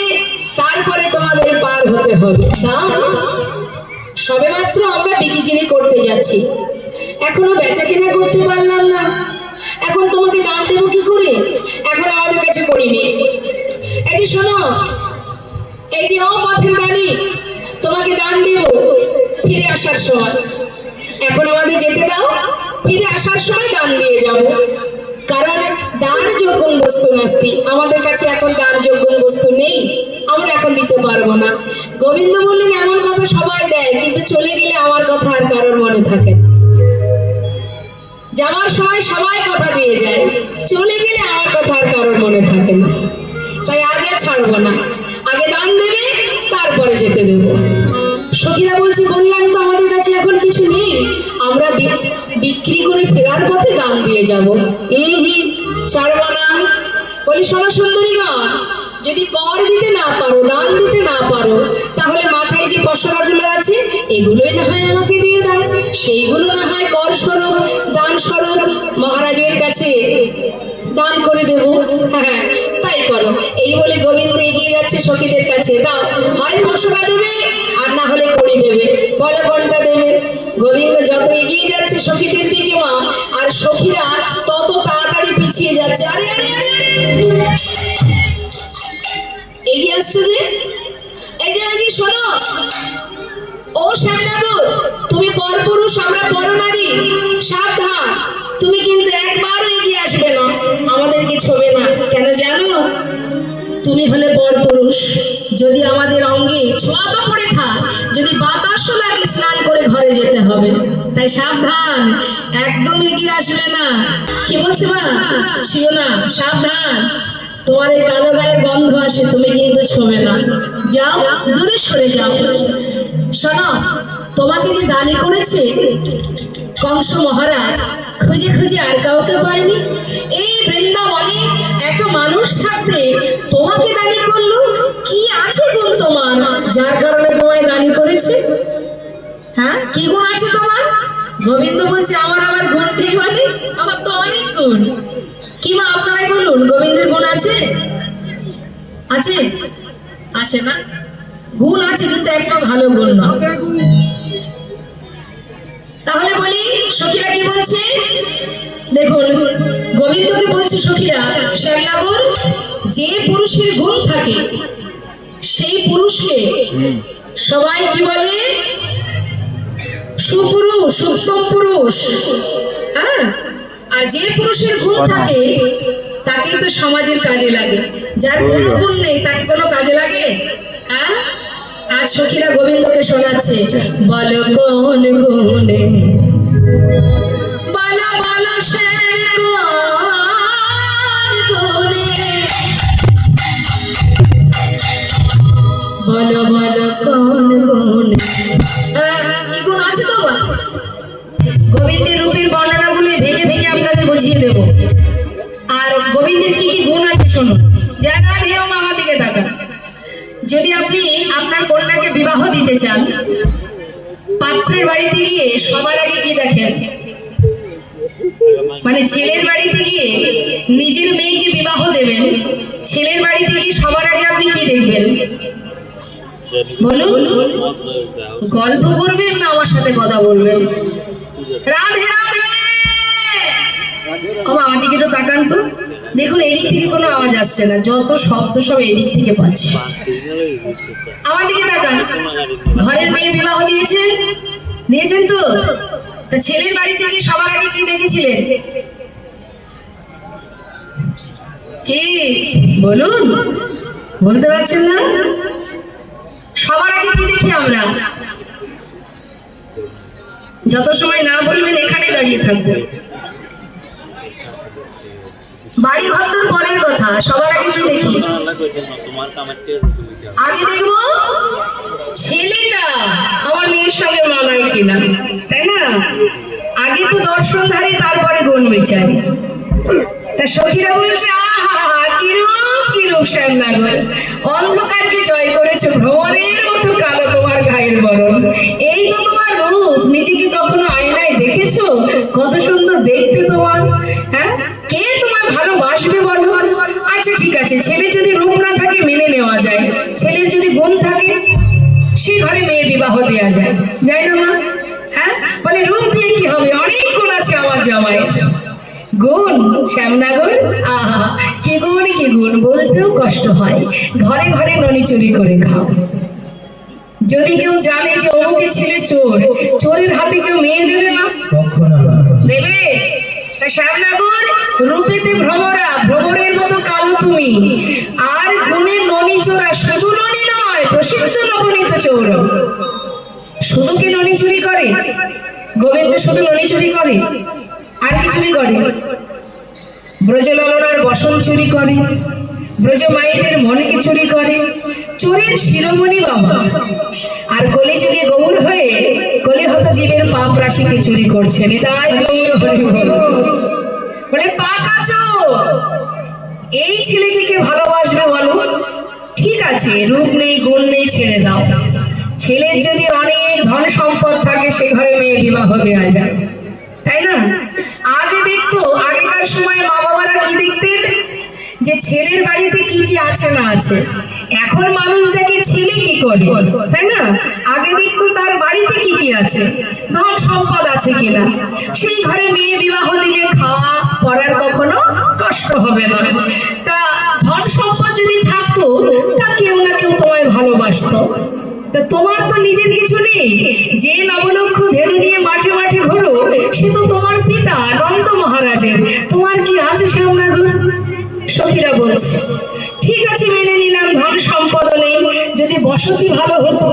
তারপরে তোমাদের পার হতে হবে। দান সবেমাত্র আমরা বিক্রি করতে যাচ্ছি। আছি, এখনো বেচা কেনা করতে পারলাম না, এখন তোমাকে দান দেবো কি করে? এখন আমাদের কাছে করি নেই। এই যে শোনো, এই যে ও পথের দানি, তোমাকে দান দেব ফিরে আসার সময়। এখন আমাদের যেতে দাও, ফিরে আসার সময় দান দিয়ে যাব। কারণ দান যোগ্য বস্তু নাস্তি, আমাদের কাছে এখন দান যোগ্য বস্তু নেই, আমরা এখন দিতে পারবো না। গোবিন্দ বললেন এমন কথা সবাই দেয়, কিন্তু চলে গেলে আমার কথা আর কারোর মনে থাকে না। যাওয়ার সময় সবাই কথা দিয়ে যায়, চলে গেলে আমার কথা আর কারোর মনে থাকে না। তাই আজ আর ছাড়বো না, আগে দান দেবে তারপরে যেতে দেবো। সখীরা বলছে বললাম তো আমাদের কাছে এখন কিছু নেই, আমরা বিক্রি করে ফেরার পথে দান দিয়ে যাব। ছাড়বো না। বলি শোনো সুন্দরীগণ, যদি কর দিতে না পারো, দান দিতে না পারো, তাহলে মাথায় যে পশরাগুলো আছে এগুলোই না হয় আমাকে দিয়ে দাও, সেইগুলো না হয় কর স্বরূপ দান স্বরূপ মহারাজের কাছে দান করে দেব। হ্যাঁ তাই করো। এই বলে গোবিন্দ এগিয়ে যাচ্ছে সখীদের কাছে। দাও, হয় পশরা দেবে আর না হলে করি দেবে, বলে কোনটা দেবে? গোবিন্দ যত এগিয়ে যাচ্ছে সখীদের দিকে মা, আর সখীরা তত তাড়াতাড়ি পিছিয়ে যাচ্ছে। আরে আরে আরে এগিয়ে আসছে যে, এই যে শোনো, ও শ্যামনগর, তুমি পরপুরুষ, আমরা পরনারী, সাবধান, তুমি কিন্তু একবারও এগিয়ে আসবে না, আমাদেরকে ছোবে না। কেন জানো? তুমি হলে পরপুরুষ, যদি আমাদের অঙ্গে ছোঁয়া তো পড়ে থাক, যদি বাতাসও লাগে স্নান করে ঘরে যেতে হবে। তাই সাবধান, একদম এগিয়ে আসবে না। কি বলছে মা? ছিও না, সাবধান, তোমার এই কালো গায়ের গন্ধ আসে, তুমি কিন্তু ছোবে না, যাও দূরে সরে যাও। শোনো, তোমাকে যে দানি করেছে কংস মহারাজ, খুঁজে খুঁজে আর কাউকে পায়নি। এই বৃন্দাবনে এত মানুষ থাকতে তোমাকে দানি করলো, কি আছে গুণ তোমার যার কারণে তোমায় দানি করেছে? হ্যাঁ, কি গুণ আছে তোমার? গোবিন্দ বলছে আমার গুণ নেই মানে? আমার তো অনেক গুণ। কি মা আপনারাই বলুন, গোবিন্দের গুণ আছে? আছে? আছে না? গুণ আছে, কিন্তু একটা ভালো গুণ না। তাহলে বলি সখীরা কি বলছে দেখুন, গোবিন্দকে বলছে সখীরা, শ্যামনগর, যে পুরুষের গুণ থাকে সেই পুরুষকে সবাই কি বলে? সুপুরুষ, উত্তম পুরুষ। হ্যাঁ, আর যে পুরুষের গুণ থাকে তাকে তো সমাজের কাজে লাগে, যার কোনো গুণ নেই তাকে কোনো কাজে লাগে? হ্যাঁ, আর সখীরা গোবিন্দকে শোনাচ্ছে, বলো কোন গুণে, বলো বলো সে বলো বলো কোন গুণে। কি গুণ আছে তোমার? গোবিন্দের রূপের বর্ণনাগুলো ভেঙে ভেঙে আপনাদের বুঝিয়ে দেব। আর গোবিন্দের কি কি গুণ আছে শোনো, জায়গা দিয়েও আমার দিকে তাকান। যদি আপনি আপনার কন্যাকে বিবাহ দিতে চান, পাত্রের বাড়িতে গিয়ে সবার আগে কি দেখেন? মানে ছেলের বাড়িতে গিয়ে নিজের মেয়েকে বিবাহ দেবেন, ছেলের বাড়িতে গিয়ে সবার আগে আপনি কি দেখবেন বলুন? গল্প করবেন না আমার সাথে কথা বলবেন? রাধে রাধে। আমার দিকে তো তাকান তো, দেখুন এদিক থেকে কোনো আওয়াজ আসছে না, যত শব্দ সব এদিক থেকে পাচ্ছি। আমার দিকে তাকান। ঘরের মেয়ে বিবাহ দিয়েছেন, দিয়েছেন তো? তা ছেলের বাড়ি থেকে সবার আগে কি দেখেছিলেন? কি বলুন, বলতে পারছেন না? সবার আগে কি দেখি আমরা? যত সময় না বলবেন এখানে দাঁড়িয়ে থাকবো। বাড়ি ঘর তোর পরের কথা, সবার আগে কি দেখি? আগে দেখবো ছেলেটা আমার মেয়ের সঙ্গে মানায় কিনা, তাই না? আগে তো দর্শনধারী, তারপরে গুণ বিচার। তা সখীরা বলছে, আহা কি রূপ শ্যামনগর, অন্ধকারকে জয় করেছো, ভ্রমরের মতো কালো তোমার গায়ের বরণ। এই তো তোমার রূপ, নিজেকে কখনো আয়নায় দেখেছো? কত সুন্দর দেখতে তোমার। হ্যাঁ, কে তোমায় ভালোবাসবে বলো? আচ্ছা ঠিক আছে, ছেলে যদি রূপ না থাকে মেনে নেওয়া যায়, ছেলের যদি গুণ থাকে সে ঘরে মেয়ে বিবাহ দেওয়া যায়, যায় না মা? হ্যাঁ, বলে রূপ অনেক গুণ আছে আমার জামাইয়ের। গুণ শ্যামনগর, আহা কি গুণ বলতেও কষ্ট হয়। ঘরে ঘরে ননি চুরি করে খাও। যদি কেউ জানে যে অমুকের ছেলে চোর, চোরের হাতে কেউ মেয়ে দেবে না? দেবে? তা শ্যামনগর রূপেতে ভ্রমরা, ভ্রমরের মতো কালো তুমি, আর গুণে ননি চোরা। শুধু ননি নয়, প্রসিদ্ধ নবনীত চোর। শুধু কি ননি চুরি করে? গোবিন্দ শুধু ননি চুরি করে? আর কি চুরি করে? ব্রজললনার বসন চুরি করে, ব্রজ মায়েদের মনকে চুরি করে। চোরের শিরোমণি বাবা, আর কলিযুগে গৌর হয়ে কলিহত জীবের পাপ রাশিকে চুরি করছেন। তাই বলে পাকা চোর। এই ছেলেকে কে ভালোবাসবে বলো? ঠিক আছে, রূপ নেই গুণ নেই, ছেড়ে দাও। ছেলের যদি অনেক ধন সম্পদ থাকে, সে ঘরে মেয়ে বিবাহ দেওয়া যায়, তাই না? আগে দেখতো, আগেকার সময় মা বাবারা কি দেখতেন, যে ছেলের বাড়িতে কি কি আছে না আছে। এখন মানুষ দেখে ছেলে কি করে, তাই না? আগে দেখতো তার বাড়িতে কি কি আছে, ধন সম্পদ আছে কিনা। সেই ঘরে মেয়ে বিবাহ দিলে খাওয়া পড়ার কখনো কষ্ট হবে না। তা ধন সম্পদ যদি থাকতো, তা কেউ না কেউ তোমায় ভালোবাসতো। তা তোমার তো নিজের কিছু নেই। যে নবলক্ষ ধেনু নিয়ে মাঠে মাঠে ঘোরো, সে তো তোমার পিতা নন্দ মহারাজের। তোমার কি আছে শ্যামনগর? সখীরা বলছে ঠিক আছে, মেনে নিলাম ধন সম্পদ নেই। যদি বসতি ভালো হতো,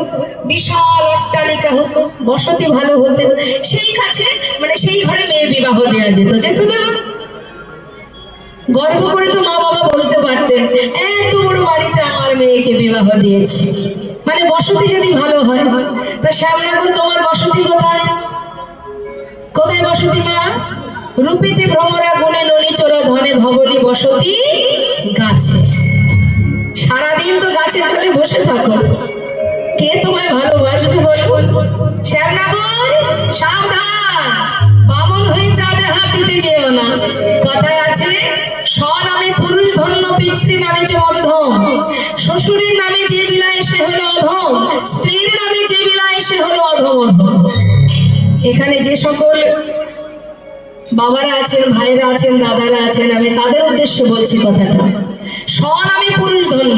বিশাল অট্টালিকা হতো, বসতি ভালো হতো, সেই কাছে মানে সেই ঘরে মেয়ে বিবাহ দেওয়া যেত, যেত না? গর্ব করে তো মা বাবা বলতে পারতেন, এত বড় বাড়িতে আমার মেয়েকে বিবাহ দিয়েছি। মানে বসতি যদি ভালো হয়। তা শ্যামনগর তোমার বসতি কোথায়? কোথায় বসতি মা? রূপেতে ভ্রমরা, গুণে নলি চোরা, ধনে ধবলি বসতি গাছে। সারাদিন তো গাছের তলে বসে থাকো, কে তোমায় ভালোবাসবে বলো? শ্যামনগর সাবধান, বামন হয়ে চাঁদে হাত দিতে যেও না। কথায় আছে, স্বনামে পুরুষ ধন্য, পিতৃ নামে যে মধ্যম। শ্বশুরের নামে যে বিলায় সে হলো অধম, স্ত্রীর নামে যে বিলায় সে হলো অধম। এখানে যে সকল বাবারা আছেন, ভাইরা আছেন, দাদারা আছেন, আমি তাদের উদ্দেশ্যে বলছি কথাটা। স্বনামে পুরুষ ধন্য,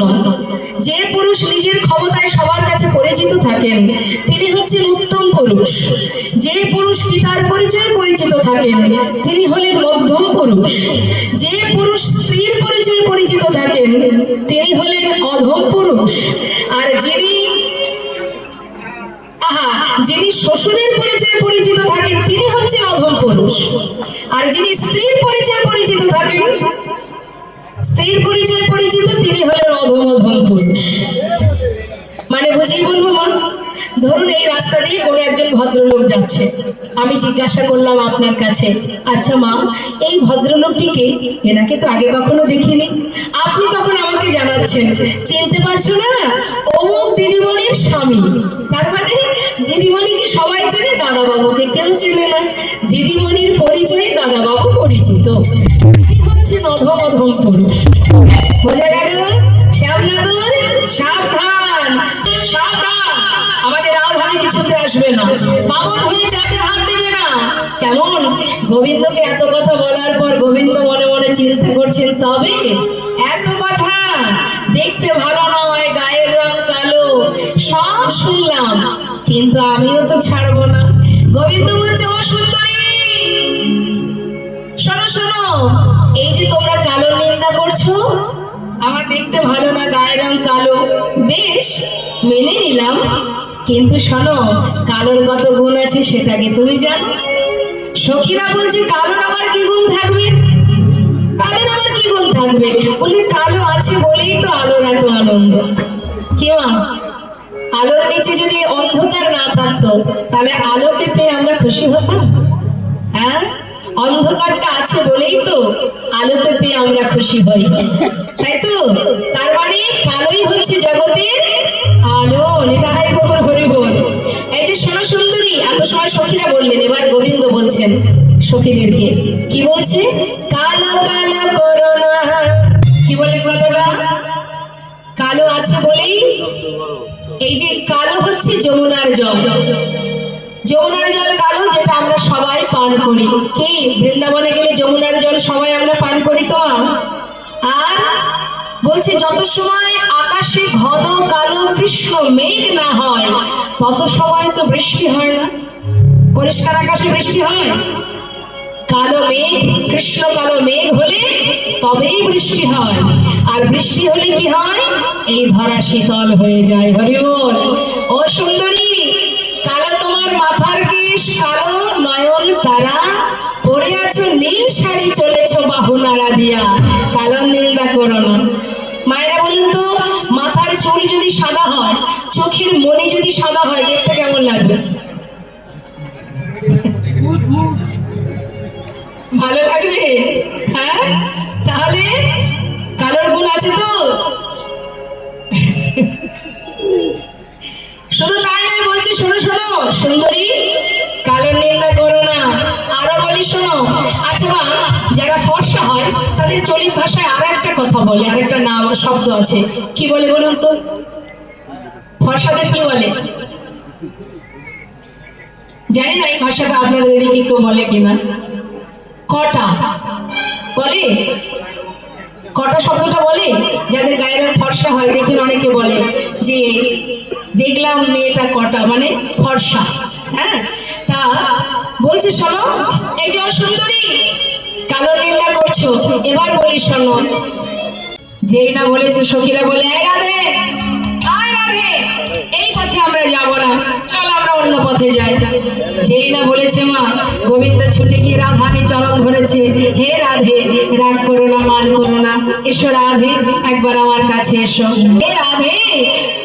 যে পুরুষ নিজের ক্ষমতায় সবার কাছে পরিচিত থাকেন, তিনি হচ্ছেন উত্তম পুরুষ। যে পুরুষ পিতার পরিচয়ে পরিচিত থাকেন, তিনি হলেন মধ্যম পুরুষ। যে পুরুষ স্ত্রীর পরিচয়ে পরিচিত থাকেন, তিনি হলেন অধম পুরুষ। আর যিনি শ্বশুরের পরিচয়ে পরিচিত থাকেন, তিনি হচ্ছেন অধম পুরুষ। আর যিনি স্ত্রীর পরিচয়ে পরিচিত থাকেন, স্ত্রীর পরিচয়ে পরিচিত, তিনি হলেন অধম পুরুষ। মানে বুঝেই বলবো মা, ধরুন এই রাস্তা দিয়ে কোনো একজন ভদ্রলোক যাচ্ছে, আমি জিজ্ঞাসা করলাম আপনার কাছে, আচ্ছা মা, এই ভদ্রলোকটিকে, এনাকে তো আগে কখনো দেখিনি। আপনি তখন আমাকে জানাচ্ছেন, চিনতে পারছো না? অমুক দিদিমণির স্বামী। তার মানে দিদিমণিকে সবাই চেনে, দাদাবাবুকে কেউ চেনে না। দিদিমণির পরিচয়ে দাদাবাবু পরিচিত। হচ্ছে অধম পুরুষ। বোঝা গেল? শ্যামনগর সাবধান, সাবধান, আমাদের রাধানি কিছুতে আসবে না, বামন হয়ে চাঁদে হাত দেবে না। কেমন? গোবিন্দকে এত কথা বলার পর গোবিন্দ মনে মনে চিন্তা করছেন, তবে এত কথা, দেখতে ভালো নয়, গায়ের রং কালো, সব শুনলাম, কিন্তু আমিও তো ছাড়বো না। গোবিন্দ বলছে, ও সুন্দরী, শোনো শোনো, এই যে তোমরা কালোর নিন্দা করছো, আমার দেখতে ভালো না, গায়ের রং কালো, বেশ মেনে নিলাম, কিন্তু শোনো, কালোর কত গুণ আছে সেটা কি তুমি জানো? সখীরা বলছে, কালোর আবার কি গুণ থাকবে? কালোর আবার কি গুণ থাকবে? বলে, কালো আছে বলেই তো আলোর এত আনন্দ। কি মা, আলোর নিচে যদি অন্ধকার না থাকতো, তাহলে আলোকে পেয়ে আমরা খুশি হতাম? হ্যাঁ, অন্ধকারটা আছে বলেই তো আলোকে পেয়ে আমরা খুশি হই, তাই তো? তার মানে কালোই হচ্ছে জগতের আলো। নিতাই গৌর হরি বল। এই যে শোনো সুন্দরী, এত সময় সখীরা বললেন, এবার গোবিন্দ বলছেন সখীদেরকে, কি বলছে? কালো কালো করোনা, কি বললেন কথাটা? কালো আছে বলেই, এই যে কালো হচ্ছে যমুনার জল। যমুনার জল কালো, যেটা আমরা সবাই পান করি। বলি, কি বৃন্দাবনে গেলে যমুনার জল সবাই আমরা পান করি তো মা? আর বলছে যত সময় আকাশে ঘন কালো কৃষ্ণ মেঘ না হয় তত সময় তো বৃষ্টি হয় না। পরিষ্কার আকাশে বৃষ্টি হয়? কালো মেঘ, কৃষ্ণ কালো মেঘ হলে তবেই বৃষ্টি হয়। আর বৃষ্টি হলে কি হয়? এই ধরা শীতল হয়ে যায়। হরি বল। ও সুন্দরী, কালো তোমার মাথার কেশ, কালো নয়ন তারা, পরে আছো নীল শাড়ি, চলেছ বাহু নাড়া দিয়া, কালো নিন্দা করো না। মায়েরা বলুন তো, মাথার চুল যদি সাদা হয়, চোখের মনি যদি সাদা হয়, দেখতে কেমন লাগবে? ভালো লাগবে? হ্যাঁ, তাহলে কালোর গুণ আছে তো। শুধু তাই নয়, বলছি শোনো শোনো সুন্দরী, কালোর নিন্দা করো না। আরো বলি শোনো। আচ্ছা মা, যারা ফর্সা হয় তাদের চলিত ভাষায় আর একটা কথা বলে, আর একটা নাম শব্দ আছে। কি বলে বলুন তো? ফর্সাদের কি বলে? জানি না এই ভাষাটা আপনাদের এদিকে কেউ বলে কিনা। কটা বলে? কটা শব্দটা বলে? যাদের গায়ের রং ফর্সা হয়, দেখুন অনেকে বলে যে দেখলাম মেয়েটা কটা, মানে ফর্সা। হ্যাঁ, তা বলছে শোনো, এই যে সুন্দরী, কালো নিন্দা করছো, এবার বলি শোনো। যেই না বলেছে সখীরা বলে, এই রাধে, আয় রাধে, এই পথে আমরা যাব না, চল আমরা অন্য পথে যাই। যেই না বলেছে মা, গোবিন্দ ছুটে গিয়ে রাধানি চরণ ধরেছে। হে রাধে, রাগ করো না, মান করো না, এসো রাধে, একবার আমার কাছে এসো। হে রাধে,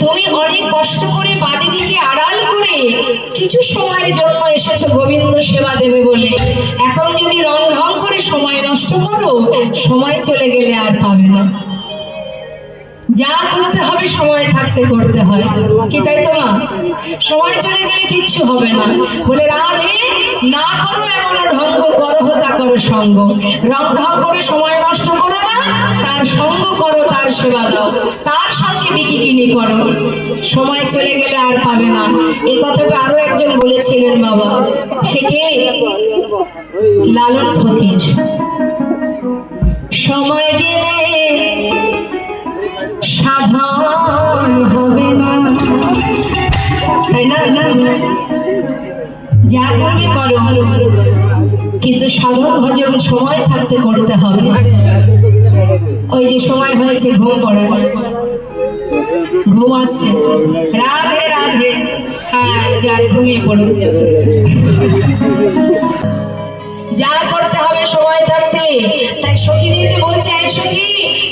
তুমি অনেক কষ্ট করে বাদিনীকে আড়াল করে কিছু সময়ের জন্য এসেছো গোবিন্দ সেবা দেবে বলে। এখন যদি রং ঢং করে সময় নষ্ট করো, সময় চলে গেলে আর পাবে না। যা করতে হবে সময় থাকতে করতে হয়, কি তাই তো মা? সময় চলে গেলে কিচ্ছু হবে না। বলে রাধে, না করো এমন ঢঙ্গ, করো তা করো সঙ্গ। রং ঢং করে সময় নষ্ট করো না, তার সঙ্গ করো, তার সেবা দাও, তার সঙ্গে বিকিকিনি করো, সময় চলে গেলে আর পাবে না। এই কথাটা আরো একজন বলেছিলেন বাবা। সে কে? লালন ফকির। সময় গেলে সাধন হবে না, তাই না? যা করবে করো, কিন্তু সাধন ভজন সময় থাকতে করতে হবে। ওই যে সময় হয়েছে ঘুম পড়া, ঘুম আসছে, রাধে রাধে, হ্যাঁ যার ঘুমিয়ে পড়ো। যা করতে হবে সময় থাকতে। তাই সখীদেরকে বলছে, এই সখী,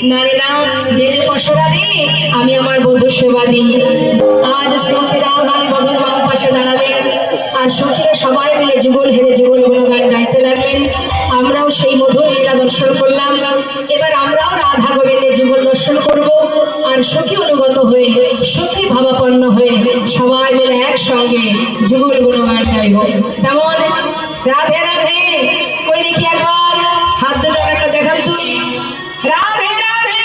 না রে না, দেরে পশরা দে, আমি আমার বধূ সেবা দিই। আজ শ্রীমতী রাধারানী বধূর বাম পাশে দাঁড়ালেন, আর সখীরা সবাই মিলে যুগল হেরে যুগল গুণগান গাইতে লাগলেন। আমরাও সেই মধুর লীলা দর্শন করলাম। এবার আমরাও রাধা গোবিন্দের যুগল দর্শন করব, আর সখী অনুগত হয়ে, সখী ভাবাপন্ন হয়ে সবাই মিলে একসঙ্গে যুগল গুণগান গাইব। তেমন রাধে রাধে, কই দেখি একবার হাত দুটো একটা দেখান তো। রাধে রাধে,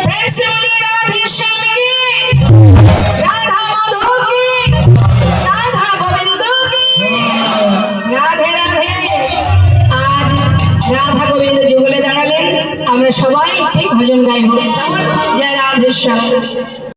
প্রেম সে বলিয়ে রাধে শ্যাম কি, রাধা মাধব কি, রাধা গোবিন্দ কি, রাধে রাধে। আজ রাধা গোবিন্দ যুগলে দাঁড়ালেন, আমরা সবাই ঠিক ভজন গাইব। জয় রাধে শ্যাম।